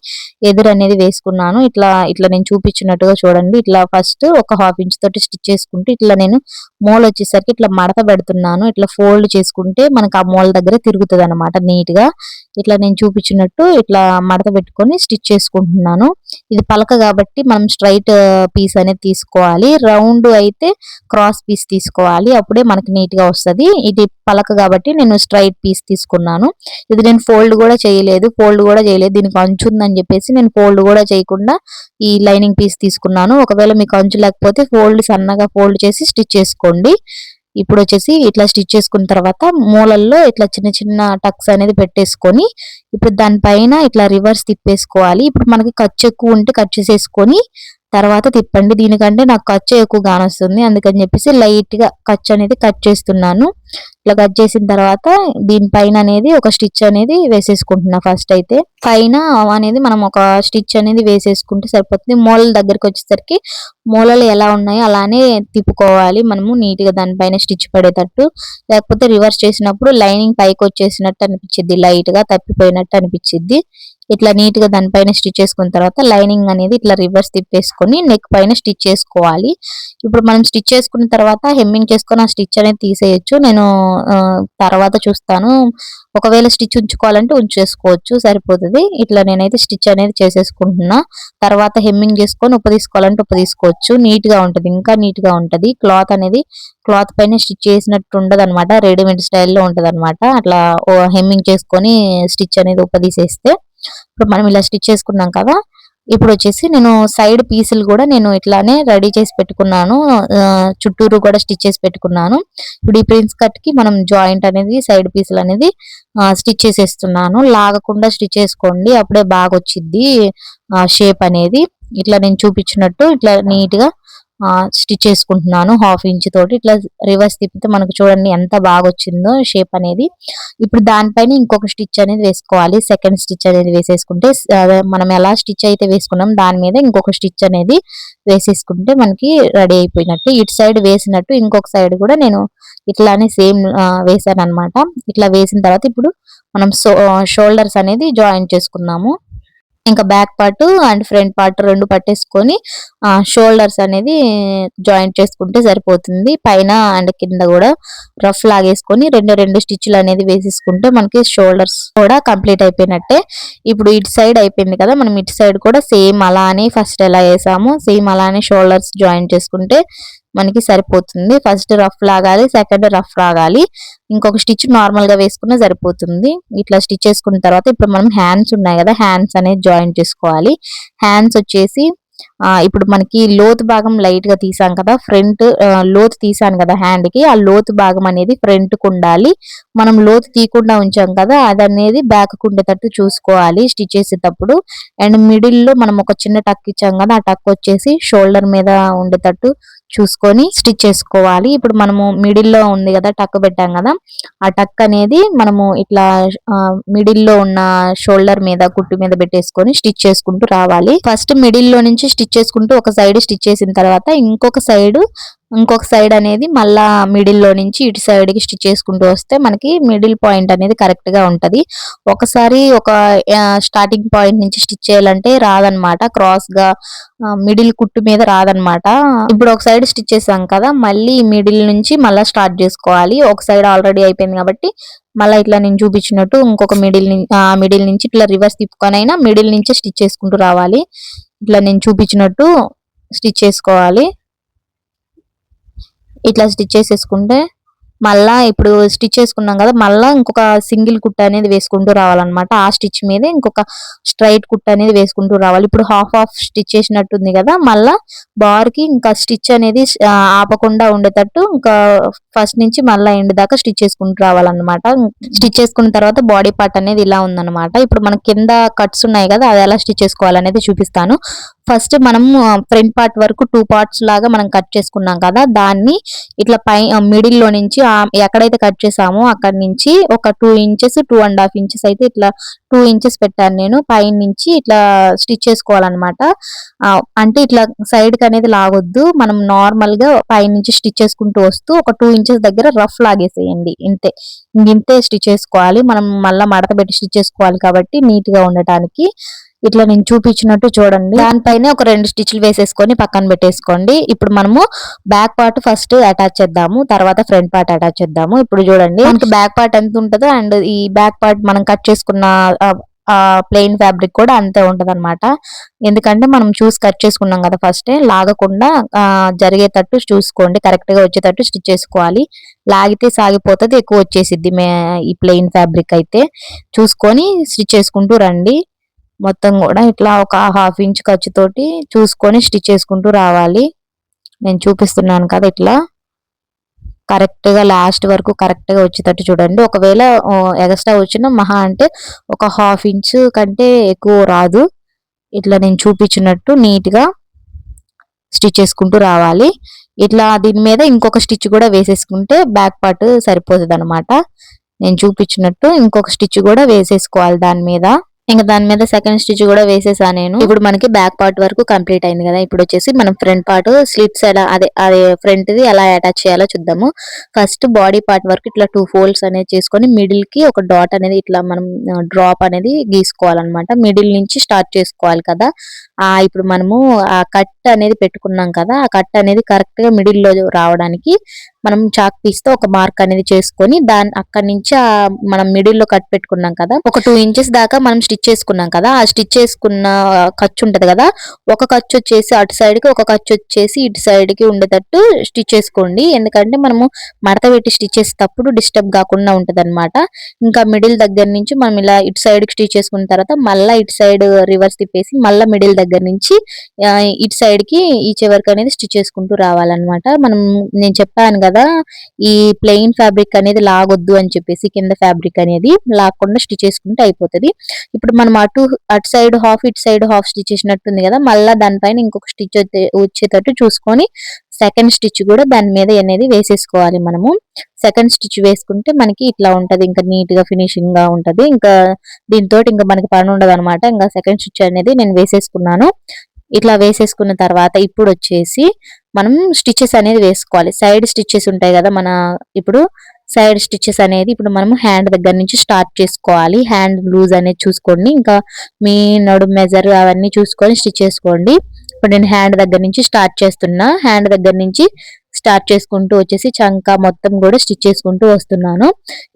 ఎదురు అనేది వేసుకున్నాను. ఇట్లా ఇట్లా నేను చూపించినట్టుగా చూడండి. ఇట్లా ఫస్ట్ ఒక హాఫ్ ఇంచ్ తోటి స్టిచ్ చేసుకుంటూ ఇట్లా నేను మూల వచ్చేసరికి ఇట్లా మడత పెడుతున్నాను. ఇట్లా ఫోల్డ్ చేసుకుంటే మనకు ఆ మూల దగ్గర తిరుగుతుంది అనమాట నీట్ గా. ఇట్లా నేను చూపించినట్టు ఇట్లా మడత పెట్టుకొని స్టిచ్ చేసుకుంటున్నాను. ఇది పలక కాబట్టి మనం స్ట్రైట్ పీస్ అనేది తీసుకోవాలి. రౌండ్ అయితే క్రాస్ పీస్ తీసుకోవాలి, అప్పుడే మనకి నీట్ గా వస్తుంది. ఇది పలక కాబట్టి నేను స్ట్రైట్ పీస్ తీసుకున్నాను. ఇది నేను ఫోల్డ్ కూడా చేయలేదు, దీనికి అంచు ఉందని చెప్పేసి నేను ఫోల్డ్ కూడా చేయకుండా ఈ లైనింగ్ పీస్ తీసుకున్నాను. ఒకవేళ మీకు అంచు లేకపోతే సన్నగా ఫోల్డ్ చేసి స్టిచ్ చేసుకోండి. ఇప్పుడు వచ్చేసి ఇట్లా స్టిచ్ చేసుకున్న తర్వాత మూలల్లో ఇట్లా చిన్న చిన్న టక్స్ అనేది పెట్టేసుకొని ఇప్పుడు దానిపైన ఇట్లా రివర్స్ తిప్పేసుకోవాలి. ఇప్పుడు మనకి ఖర్చు ఎక్కువ ఉంటే కట్ చేసేసుకొని తర్వాత తిప్పండి. దీనికంటే నాకు ఖర్చు ఎక్కువ కానొస్తుంది, అందుకని చెప్పేసి లైట్ గా ఖర్చు అనేది కట్ చేస్తున్నాను. ఇట్లా కట్ చేసిన తర్వాత దీనిపైన అనేది ఒక స్టిచ్ అనేది వేసేసుకుంటున్నా. ఫస్ట్ అయితే పైన అనేది మనం ఒక స్టిచ్ అనేది వేసేసుకుంటే సరిపోతుంది. మూలల దగ్గరికి వచ్చేసరికి మూలలు ఎలా ఉన్నాయో అలానే తిప్పుకోవాలి మనము నీట్ గా దానిపైన స్టిచ్ పడేటట్టు. లేకపోతే రివర్స్ చేసినప్పుడు లైనింగ్ పైకి వచ్చేసినట్టు అనిపించింది, లైట్ గా తప్పిపోయినట్టు అనిపించింది. ఇట్లా నీట్ గా దానిపైన స్టిచ్ చేసుకున్న తర్వాత లైనింగ్ అనేది ఇట్లా రివర్స్ తిప్పేసుకొని నెక్ పైన స్టిచ్ చేసుకోవాలి. ఇప్పుడు మనం స్టిచ్ చేసుకున్న తర్వాత హెమ్మింగ్ చేసుకొని ఆ స్టిచ్ అనేది తీసేయొచ్చు. నేను తర్వాత చూస్తాను, ఒకవేళ స్టిచ్ ఉంచుకోవాలంటే ఉంచేసుకోవచ్చు, సరిపోతుంది. ఇట్లా నేనైతే స్టిచ్ అనేది చేసేసుకుంటున్నా. తర్వాత హెమ్మింగ్ చేసుకొని ఉప్పు తీసుకోవాలంటే ఉప్పు తీసుకోవచ్చు, నీట్ గా ఉంటది, ఇంకా నీట్ గా ఉంటది. క్లాత్ పైన స్టిచ్ చేసినట్టు ఉండదు అనమాట, రెడీమేడ్ స్టైల్లో ఉంటది అనమాట. అట్లా హెమ్మింగ్ చేసుకొని స్టిచ్ అనేది ఉప్పు తీసేస్తే ఇప్పుడు మనం ఇలా స్టిచ్ చేసుకున్నాం కదా. ఇప్పుడు వచ్చేసి నేను సైడ్ పీసులు కూడా నేను ఇట్లానే రెడీ చేసి పెట్టుకున్నాను, చుట్టూరు కూడా స్టిచ్ చేసి పెట్టుకున్నాను. ఇప్పుడు ఈ ప్రిన్స్ కట్ కి మనం జాయింట్ అనేది సైడ్ పీసులు అనేది స్టిచ్ చేసేస్తున్నాను. లాగకుండా స్టిచ్ చేసుకోండి, అప్పుడే బాగా వచ్చింది షేప్ అనేది. ఇట్లా నేను చూపించినట్టు ఇట్లా నీట్ గా స్టిచ్ చేసుకుంటున్నాను. హాఫ్ ఇంచ్ తోటి ఇట్లా రివర్స్ తిప్పితే మనకు చూడండి ఎంత బాగా వచ్చిందో షేప్ అనేది. ఇప్పుడు దానిపైన ఇంకొక స్టిచ్ అనేది వేసుకోవాలి. సెకండ్ స్టిచ్ అనేది వేసేసుకుంటే మనం ఎలా స్టిచ్ అయితే వేసుకున్నాం దాని మీద ఇంకొక స్టిచ్ అనేది వేసేసుకుంటే మనకి రెడీ అయిపోయినట్టు. ఇటు సైడ్ వేసినట్టు ఇంకొక సైడ్ కూడా నేను ఇట్లానే సేమ్ వేసాను అనమాట. ఇట్లా వేసిన తర్వాత ఇప్పుడు మనం షోల్డర్స్ అనేది జాయిన్ చేసుకున్నాము. ఇంకా back part and front part రెండు పట్టేసుకొని షోల్డర్స్ అనేది జాయింట్ చేసుకుంటే సరిపోతుంది. పైన అండ్ కింద కూడా రఫ్ లాగేసుకొని రెండు స్టిచ్లు అనేది వేసేసుకుంటే మనకి షోల్డర్స్ కూడా కంప్లీట్ అయిపోయినట్టే. ఇప్పుడు ఇటు సైడ్ అయిపోయింది కదా, మనం ఇటు సైడ్ కూడా సేమ్ అలానే ఫస్ట్ ఎలా వేసామో సేమ్ అలానే షోల్డర్స్ జాయింట్ చేసుకుంటే మనకి సరిపోతుంది. ఫస్ట్ రఫ్ లాగాలి, సెకండ్ రఫ్ లాగాలి, ఇంకొక స్టిచ్ నార్మల్ గా వేసుకున్నా సరిపోతుంది. ఇట్లా స్టిచ్ చేసుకున్న తర్వాత ఇప్పుడు మనం హ్యాండ్స్ ఉన్నాయి కదా, హ్యాండ్స్ అనేది జాయిన్ చేసుకోవాలి. హ్యాండ్స్ వచ్చేసి ఇప్పుడు మనకి లోతు భాగం లైట్ గా తీసాం కదా, ఫ్రంట్ లోతు తీసాను కదా హ్యాండ్ కి, ఆ లోతు భాగం అనేది ఫ్రంట్ కు ఉండాలి. మనం లోతు తీయకుండా ఉంచాం కదా, అది అనేది బ్యాక్ కు ఉండేటట్టు చూసుకోవాలి స్టిచ్ చేసేటప్పుడు. అండ్ మిడిల్ లో మనం ఒక చిన్న టక్ ఇచ్చాం కదా, ఆ టక్ వచ్చేసి షోల్డర్ మీద ఉండేటట్టు చూసుకొని స్టిచ్ చేసుకోవాలి. ఇప్పుడు మనము మిడిల్ లో ఉంది కదా, టక్ పెట్టాం కదా, ఆ టక్ అనేది మనము ఇట్లా మిడిల్ లో ఉన్న షోల్డర్ మీద కుట్టు మీద పెట్టేసుకొని స్టిచ్ చేసుకుంటూ రావాలి. ఫస్ట్ మిడిల్ లో నుంచి స్టిచ్ చేసుకుంటూ ఒక సైడ్ స్టిచ్ చేసిన తర్వాత ఇంకొక సైడ్ అనేది మళ్ళా మిడిల్ లో నుంచి ఇటు సైడ్ కి స్టిచ్ చేసుకుంటూ వస్తే మనకి మిడిల్ పాయింట్ అనేది కరెక్ట్ గా ఉంటది. ఒకసారి ఒక స్టార్టింగ్ పాయింట్ నుంచి స్టిచ్ చేయాలంటే రాదనమాట, క్రాస్ గా మిడిల్ కుట్టు మీద రాదనమాట. ఇప్పుడు ఒక సైడ్ స్టిచ్ చేసాం కదా, మళ్ళీ మిడిల్ నుంచి మళ్ళీ స్టార్ట్ చేసుకోవాలి. ఒక సైడ్ ఆల్రెడీ అయిపోయింది కాబట్టి మళ్ళీ ఇట్లా నేను చూపించినట్టు ఇంకొక మిడిల్ నుంచి ఇట్లా రివర్స్ తిప్పుకొని అయినా మిడిల్ నుంచి స్టిచ్ చేసుకుంటూ రావాలి. ఇట్లా నేను చూపించినట్టు స్టిచ్ చేసుకోవాలి. ఇట్లా స్టిచ్ చేసేసుకుంటే మళ్ళా ఇప్పుడు స్టిచ్ చేసుకున్నాం కదా, మళ్ళా ఇంకొక సింగిల్ కుట్ట అనేది వేసుకుంటూ రావాలన్నమాట. ఆ స్టిచ్ మీద ఇంకొక స్ట్రైట్ కుట్ట అనేది వేసుకుంటూ రావాలి. ఇప్పుడు హాఫ్ స్టిచ్ చేసినట్టుంది కదా, మళ్ళా బార్ కి ఇంకా స్టిచ్ అనేది ఆపకుండా ఉండేటట్టు ఇంకా ఫస్ట్ నుంచి మళ్ళా ఎండ్ దాకా స్టిచ్ చేసుకుంటూ రావాలన్నమాట. స్టిచ్ చేసుకున్న తర్వాత బాడీ పార్ట్ అనేది ఇలా ఉందన్నమాట. ఇప్పుడు మన కింద కట్స్ ఉన్నాయి కదా, అది ఎలా స్టిచ్ చేసుకోవాలనేది చూపిస్తాను. ఫస్ట్ మనం ఫ్రంట్ పార్ట్ వరకు 2 పార్ట్స్ లాగా మనం కట్ చేసుకున్నాం కదా, దాన్ని ఇట్లా మిడిల్ లో నుంచి ఎక్కడైతే కట్ చేసామో అక్కడ నుంచి ఒక 2 ఇంచెస్ 2.5 ఇంచెస్ అయితే ఇట్లా 2 ఇంచెస్ పెట్టాను నేను. పై నుంచి ఇట్లా స్టిచ్ చేసుకోవాలన్నమాట. అంటే ఇట్లా సైడ్ కి అనేది లాగొద్దు, మనం నార్మల్ గా పై నుంచి స్టిచ్ చేసుకుంటూ వస్తూ ఒక 2 ఇంచెస్ దగ్గర రఫ్ లాగేసేయండి. ఇంతే స్టిచ్ చేసుకోవాలి. మనం మళ్ళీ మడత పెట్టి స్టిచ్ చేసుకోవాలి కాబట్టి నీట్ గా ఉండటానికి ఇట్లా నేను చూపించినట్టు చూడండి. దానిపైన ఒక 2 స్టిచ్లు వేసేసుకొని పక్కన పెట్టేసుకోండి. ఇప్పుడు మనము బ్యాక్ పార్ట్ ఫస్ట్ అటాచ్ చేద్దాము, తర్వాత ఫ్రంట్ పార్ట్ అటాచ్ చేద్దాము. ఇప్పుడు చూడండి మనకి బ్యాక్ పార్ట్ ఎంత ఉంటుందో అండ్ ఈ బ్యాక్ పార్ట్ మనం కట్ చేసుకున్న ప్లెయిన్ ఫ్యాబ్రిక్ కూడా అంతే ఉంటది అనమాట. ఎందుకంటే మనం చూసి కట్ చేసుకున్నాం కదా, ఫస్ట్ లాగకుండా జరిగేటట్టు చూసుకోండి, కరెక్ట్ గా వచ్చేటట్టు స్టిచ్ చేసుకోవాలి. లాగితే సాగిపోతుంది, ఎక్కువ వచ్చేసిద్ది ఈ ప్లెయిన్ ఫ్యాబ్రిక్ అయితే. చూసుకొని స్టిచ్ చేసుకుంటూ రండి. మొత్తం కూడా ఇట్లా ఒక హాఫ్ ఇంచ్ ఖర్చుతోటి చూసుకొని స్టిచ్ చేసుకుంటూ రావాలి. నేను చూపిస్తున్నాను కదా, ఇట్లా కరెక్ట్ గా లాస్ట్ వరకు కరెక్ట్ గా వచ్చేటట్టు చూడండి. ఒకవేళ ఎక్స్ట్రా వచ్చిన మహా అంటే ఒక హాఫ్ ఇంచ్ కంటే ఎక్కువ రాదు. ఇట్లా నేను చూపించినట్టు నీట్ గా స్టిచ్ చేసుకుంటూ రావాలి. ఇట్లా దీని మీద ఇంకొక స్టిచ్ కూడా వేసేసుకుంటే బ్యాక్ పార్ట్ సరిపోతుంది అనమాట. నేను చూపించినట్టు ఇంకొక స్టిచ్ కూడా వేసేసుకోవాలి దాని మీద. ఇంకా దాని మీద సెకండ్ స్టిచ్ కూడా వేసేసా నేను. ఇప్పుడు మనకి బ్యాక్ పార్ట్ వరకు కంప్లీట్ అయింది కదా. ఇప్పుడు వచ్చేసి మనం ఫ్రంట్ పార్ట్ స్లిట్స్ ఎలా అదే ఫ్రంట్ ది ఎలా అటాచ్ చేయాలో చూద్దాము. ఫస్ట్ బాడీ పార్ట్ వరకు ఇట్లా 2 ఫోల్డ్స్ అనేది చేసుకొని మిడిల్ కి ఒక డాట్ అనేది ఇట్లా మనం డ్రాప్ అనేది గీసుకోవాలన్నమాట. మిడిల్ నుంచి స్టార్ట్ చేసుకోవాలి కదా. ఇప్పుడు మనము ఆ కట్ అనేది పెట్టుకున్నాం కదా, ఆ కట్ అనేది కరెక్ట్ గా మిడిల్ లో రావడానికి మనం చాక్ పీస్ తో ఒక మార్క్ అనేది చేసుకొని అక్కడి నుంచి మనం మిడిల్ లో కట్ పెట్టుకున్నాం కదా, ఒక 2 ఇంచెస్ దాకా మనం స్టిచ్ చేసుకున్నాం కదా, ఆ స్టిచ్ చేసుకున్న ఖర్చు ఉంటది కదా, ఒక ఖర్చు వచ్చేసి అటు సైడ్ కి, ఒక ఖర్చు వచ్చేసి ఇటు సైడ్ కి ఉండేటట్టు స్టిచ్ చేసుకోండి. ఎందుకంటే మనము మడత పెట్టి స్టిచ్ చేసేటప్పుడు డిస్టర్బ్ కాకుండా ఉంటది అనమాట. ఇంకా మిడిల్ దగ్గర నుంచి మనం ఇలా ఇటు సైడ్ కి స్టిచ్ చేసుకున్న తర్వాత మళ్ళీ ఇటు సైడ్ రివర్స్ తిప్పేసి మళ్ళీ మిడిల్ దగ్గర నుంచి ఇటు సైడ్ కి ఈ చివరికి అనేది స్టిచ్ చేసుకుంటూ రావాలన్నమాట. నేను చెప్పాను కదా, ఈ ప్లెయిన్ ఫ్యాబ్రిక్ అనేది లాగొద్దు అని చెప్పేసి, కింద ఫ్యాబ్రిక్ అనేది లాగకుండా స్టిచ్ చేసుకుంటే అయిపోతుంది. ఇప్పుడు మనం అటు సైడ్ హాఫ్ ఇటు సైడ్ హాఫ్ స్టిచ్ చేసినట్టుంది కదా, మళ్ళీ దానిపైన ఇంకొక స్టిచ్ వచ్చేటట్టు చూసుకొని సెకండ్ స్టిచ్ కూడా దాని మీద అనేది వేసేసుకోవాలి. మనము సెకండ్ స్టిచ్ వేసుకుంటే మనకి ఇట్లా ఉంటది, ఇంకా నీట్ గా ఫినిషింగ్ గా ఉంటది. ఇంకా దీంతో ఇంకా మనకి పని ఉండదు అనమాట. ఇంకా సెకండ్ స్టిచ్ అనేది నేను వేసేసుకున్నాను. ఇట్లా వేసేసుకున్న తర్వాత ఇప్పుడు వచ్చేసి మనం స్టిచెస్ అనేది వేసుకోవాలి. సైడ్ స్టిచెస్ ఉంటాయి కదా, ఇప్పుడు సైడ్ స్టిచెస్ అనేది ఇప్పుడు మనం హ్యాండ్ దగ్గర నుంచి స్టార్ట్ చేసుకోవాలి. హ్యాండ్ లూజ్ అనేది చూసుకోండి, ఇంకా మీ నడుము మెజర్ అవన్నీ చూసుకొని స్టిచ్ చేసుకోండి. ఇప్పుడు నేను హ్యాండ్ దగ్గర నుంచి స్టార్ట్ చేస్తున్నా. హ్యాండ్ దగ్గర నుంచి స్టార్ట్ చేసుకుంటూ వచ్చేసి చంక మొత్తం కూడా స్టిచ్ చేసుకుంటూ వస్తున్నాను.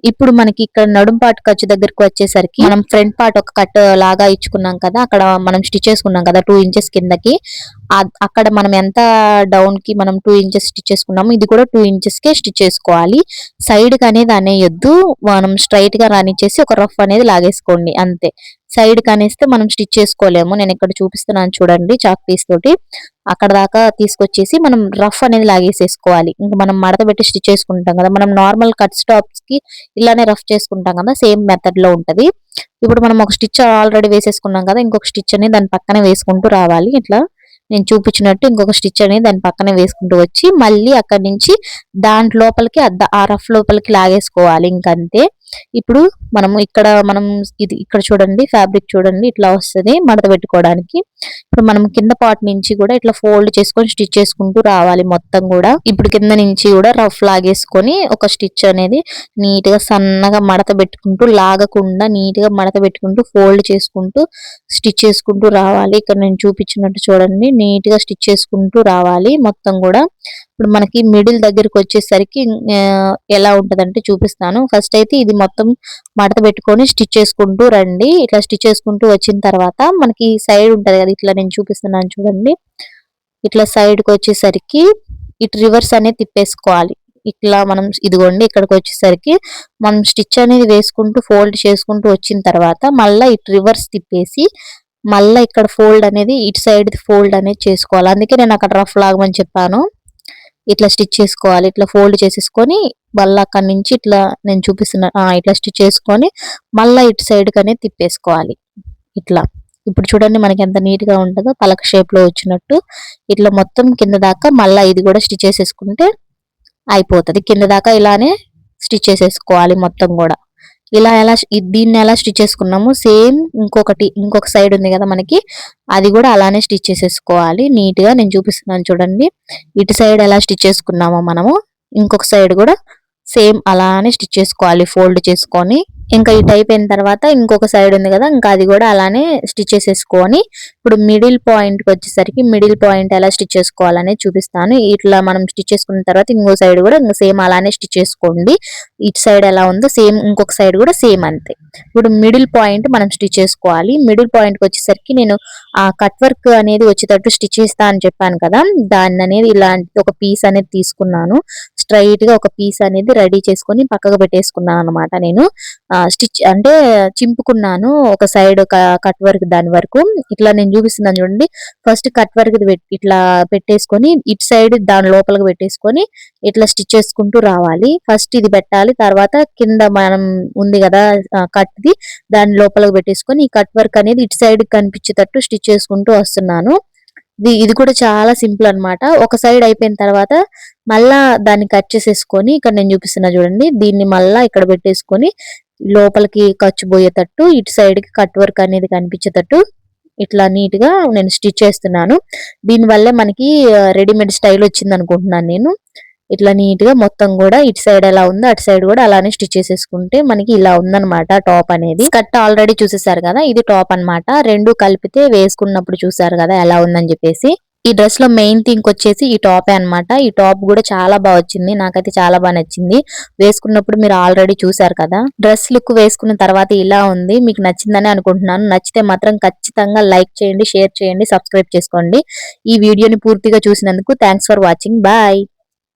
ఇప్పుడు మనకి ఇక్కడ నడుం పార్ట్ ఖర్చు దగ్గరకు వచ్చేసరికి మనం ఫ్రంట్ పార్ట్ ఒక కట్ లాగా ఇచ్చుకున్నాం కదా, అక్కడ మనం స్టిచ్ చేసుకున్నాం కదా 2 ఇంచెస్ కిందకి, అక్కడ మనం ఎంత డౌన్ కి మనం 2 ఇంచెస్ స్టిచ్ చేసుకున్నాము, ఇది కూడా 2 ఇంచెస్ కే స్టిచ్ చేసుకోవాలి. సైడ్ కి అనేది అనేయొద్దు, మనం స్ట్రైట్ గా రానిచ్చేసి ఒక రఫ్ అనేది లాగేసుకోండి అంతే. సైడ్ కనేస్తే మనం స్టిచ్ చేసుకోలేము. నేను ఇక్కడ చూపిస్తున్నాను చూడండి చాక్ పీస్ తోటి. అక్కడ దాకా తీసుకొచ్చేసి మనం రఫ్ అనేది లాగేసేసుకోవాలి. ఇంకా మనం మడత పెట్టి స్టిచ్ చేసుకుంటాం కదా, మనం నార్మల్ కట్ స్టాప్స్ కి ఇలానే రఫ్ చేసుకుంటాం కదా, సేమ్ మెథడ్ లో ఉంటది. ఇప్పుడు మనం ఒక స్టిచ్ ఆల్రెడీ వేసేసుకున్నాం కదా, ఇంకొక స్టిచ్ అనేది దాని పక్కనే వేసుకుంటూ రావాలి. ఇట్లా నేను చూపించినట్టు ఇంకొక స్టిచ్ అనేది దాని పక్కనే వేసుకుంటూ వచ్చి మళ్ళీ అక్కడి నుంచి దాని లోపలికి ఆ రఫ్ లోపలికి లాగేసుకోవాలి. ఇంకంతే. ఇప్పుడు మనం ఇది ఇక్కడ చూడండి, ఫ్యాబ్రిక్ చూడండి ఇట్లా వస్తుంది మడత పెట్టుకోవడానికి. ఇప్పుడు మనం కింద పార్ట్ నుంచి కూడా ఇట్లా ఫోల్డ్ చేసుకొని స్టిచ్ చేసుకుంటూ రావాలి మొత్తం కూడా. ఇప్పుడు కింద నుంచి కూడా రఫ్ లాగేసుకొని ఒక స్టిచ్ అనేది నీట్ గా సన్నగా మడత పెట్టుకుంటూ, లాగకుండా నీట్ గా మడత పెట్టుకుంటూ ఫోల్డ్ చేసుకుంటూ స్టిచ్ చేసుకుంటూ రావాలి. ఇక్కడ నేను చూపించినట్టు చూడండి నీట్ గా స్టిచ్ చేసుకుంటూ రావాలి మొత్తం కూడా. ఇప్పుడు మనకి మిడిల్ దగ్గరికి వచ్చేసరికి ఎలా ఉంటదంటే చూపిస్తాను. ఫస్ట్ అయితే ఇది మొత్తం మడత పెట్టుకొని స్టిచ్ చేసుకుంటూ రండి. ఇట్లా స్టిచ్ చేసుకుంటూ వచ్చిన తర్వాత మనకి సైడ్ ఉంటది కదా, ఇట్లా నేను చూపిస్తున్నాను చూడండి. ఇట్లా సైడ్ కి వచ్చేసరికి ఇటు రివర్స్ అనేది తిప్పేసుకోవాలి. ఇట్లా మనం ఇదిగోండి ఇక్కడికి వచ్చేసరికి మనం స్టిచ్ అనేది వేసుకుంటూ ఫోల్డ్ చేసుకుంటూ వచ్చిన తర్వాత మళ్ళీ ఇటు రివర్స్ తిప్పేసి మళ్ళీ ఇక్కడ ఫోల్డ్ అనేది ఇటు సైడ్ ఫోల్డ్ అనేది చేసుకోవాలి. అందుకే నేను అక్కడ రఫ్ లాగమని చెప్పాను. ఇట్లా స్టిచ్ చేసుకోవాలి. ఇట్లా ఫోల్డ్ చేసేసుకొని మళ్ళీ అక్కడి నుంచి ఇట్లా నేను చూపిస్తున్నా ఇట్లా స్టిచ్ చేసుకొని మళ్ళీ ఇటు సైడ్ అనేది తిప్పేసుకోవాలి. ఇట్లా ఇప్పుడు చూడండి మనకి ఎంత నీట్ గా ఉంటుందో, పలక షేప్ లో వచ్చినట్టు. ఇట్లా మొత్తం కింద దాకా మళ్ళీ ఇది కూడా స్టిచ్ చేసేసుకుంటే అయిపోతుంది. కింద దాకా ఇలానే స్టిచ్ చేసేసుకోవాలి మొత్తం కూడా. దీన్ని ఎలా స్టిచ్ చేసుకున్నాము సేమ్ ఇంకొక సైడ్ ఉంది కదా మనకి, అది కూడా అలానే స్టిచ్ చేసేసుకోవాలి నీట్ గా. నేను చూపిస్తున్నాను చూడండి. ఇటు సైడ్ ఎలా స్టిచ్ చేసుకున్నామో మనము ఇంకొక సైడ్ కూడా సేమ్ అలానే స్టిచ్ చేసుకోవాలి ఫోల్డ్ చేసుకొని. ఇంకా ఇటు అయిపోయిన తర్వాత ఇంకొక సైడ్ ఉంది కదా, ఇంకా అది కూడా అలానే స్టిచ్ చేసేసుకొని ఇప్పుడు మిడిల్ పాయింట్ కి వచ్చేసరికి మిడిల్ పాయింట్ ఎలా స్టిచ్ చేసుకోవాలనేది చూపిస్తాను. ఇట్లా మనం స్టిచ్ చేసుకున్న తర్వాత ఇంకో సైడ్ కూడా ఇంకా సేమ్ అలానే స్టిచ్ చేసుకోండి. ఇటు సైడ్ ఎలా ఉందో సేమ్ ఇంకొక సైడ్ కూడా సేమ్ అంతే. ఇప్పుడు మిడిల్ పాయింట్ మనం స్టిచ్ చేసుకోవాలి. మిడిల్ పాయింట్ కి వచ్చేసరికి నేను ఆ కట్ వర్క్ అనేది వచ్చేటట్టు స్టిచ్ చేస్తా అని చెప్పాను కదా, దాన్ని అనేది ఇలాంటి ఒక పీస్ అనేది తీసుకున్నాను. స్ట్రైట్ గా ఒక పీస్ అనేది రెడీ చేసుకొని పక్కకు పెట్టేసుకున్నాను అనమాట. నేను స్టిచ్ అంటే చింపుకున్నాను ఒక సైడ్ కట్ వర్క్ దాని వరకు. ఇట్లా నేను చూపిస్తున్నాను చూడండి. ఫస్ట్ కట్ వర్క్ ఇట్లా పెట్టేసుకొని ఇటు సైడ్ దాని లోపలికి పెట్టేసుకొని ఇట్లా స్టిచ్ చేసుకుంటూ రావాలి. ఫస్ట్ ఇది పెట్టాలి, తర్వాత కింద మనం ఉంది కదా కట్ది దాని లోపలికి పెట్టేసుకొని ఈ కట్ వర్క్ అనేది ఇటు సైడ్ కనిపించేటట్టు స్టిచ్ చేసుకుంటూ వస్తున్నాను. ఇది కూడా చాలా సింపుల్ అన్నమాట. ఒక సైడ్ అయిపోయిన తర్వాత మళ్ళా దాన్ని కట్ చేసేసుకొని ఇక్కడ నేను చూపిస్తున్నా చూడండి, దీన్ని మళ్ళా ఇక్కడ పెట్టేసుకొని లోపలికి ఖర్చు పోయేటట్టు ఇటు సైడ్ కి కట్ వర్క్ అనేది కనిపించేటట్టు ఇట్లా నీట్ గా నేను స్టిచ్ చేస్తున్నాను. దీని వల్లే మనకి రెడీమేడ్ స్టైల్ వచ్చింది అనుకుంటున్నాను నేను. ఇట్లా నీట్ గా మొత్తం కూడా ఇటు సైడ్ ఎలా ఉందో అటు సైడ్ కూడా అలానే స్టిచ్ చేసేసుకుంటే మనకి ఇలా ఉందన్నమాట టాప్ అనేది. కట్ ఆల్రెడీ చూసేసారు కదా, ఇది టాప్ అన్నమాట. రెండు కలిపితే వేసుకున్నప్పుడు చూసారు కదా ఎలా ఉందని చెప్పేసి. ఈ డ్రెస్ లో మెయిన్ థింగ్ వచ్చేసి ఈ టాపే అన్నమాట. ఈ టాప్ కూడా చాలా బాగా వచ్చింది, నాకైతే చాలా బాగా నచ్చింది. వేసుకున్నప్పుడు మీరు ఆల్రెడీ చూసారు కదా. డ్రెస్ లుక్ వేసుకున్న తర్వాత ఇలా ఉంది. మీకు నచ్చిందని అనుకుంటున్నాను. నచ్చితే మాత్రం ఖచ్చితంగా లైక్ చేయండి, షేర్ చేయండి, సబ్స్క్రైబ్ చేసుకోండి. ఈ వీడియోని పూర్తిగా చూసినందుకు థ్యాంక్స్ ఫర్ వాచింగ్. బాయ్.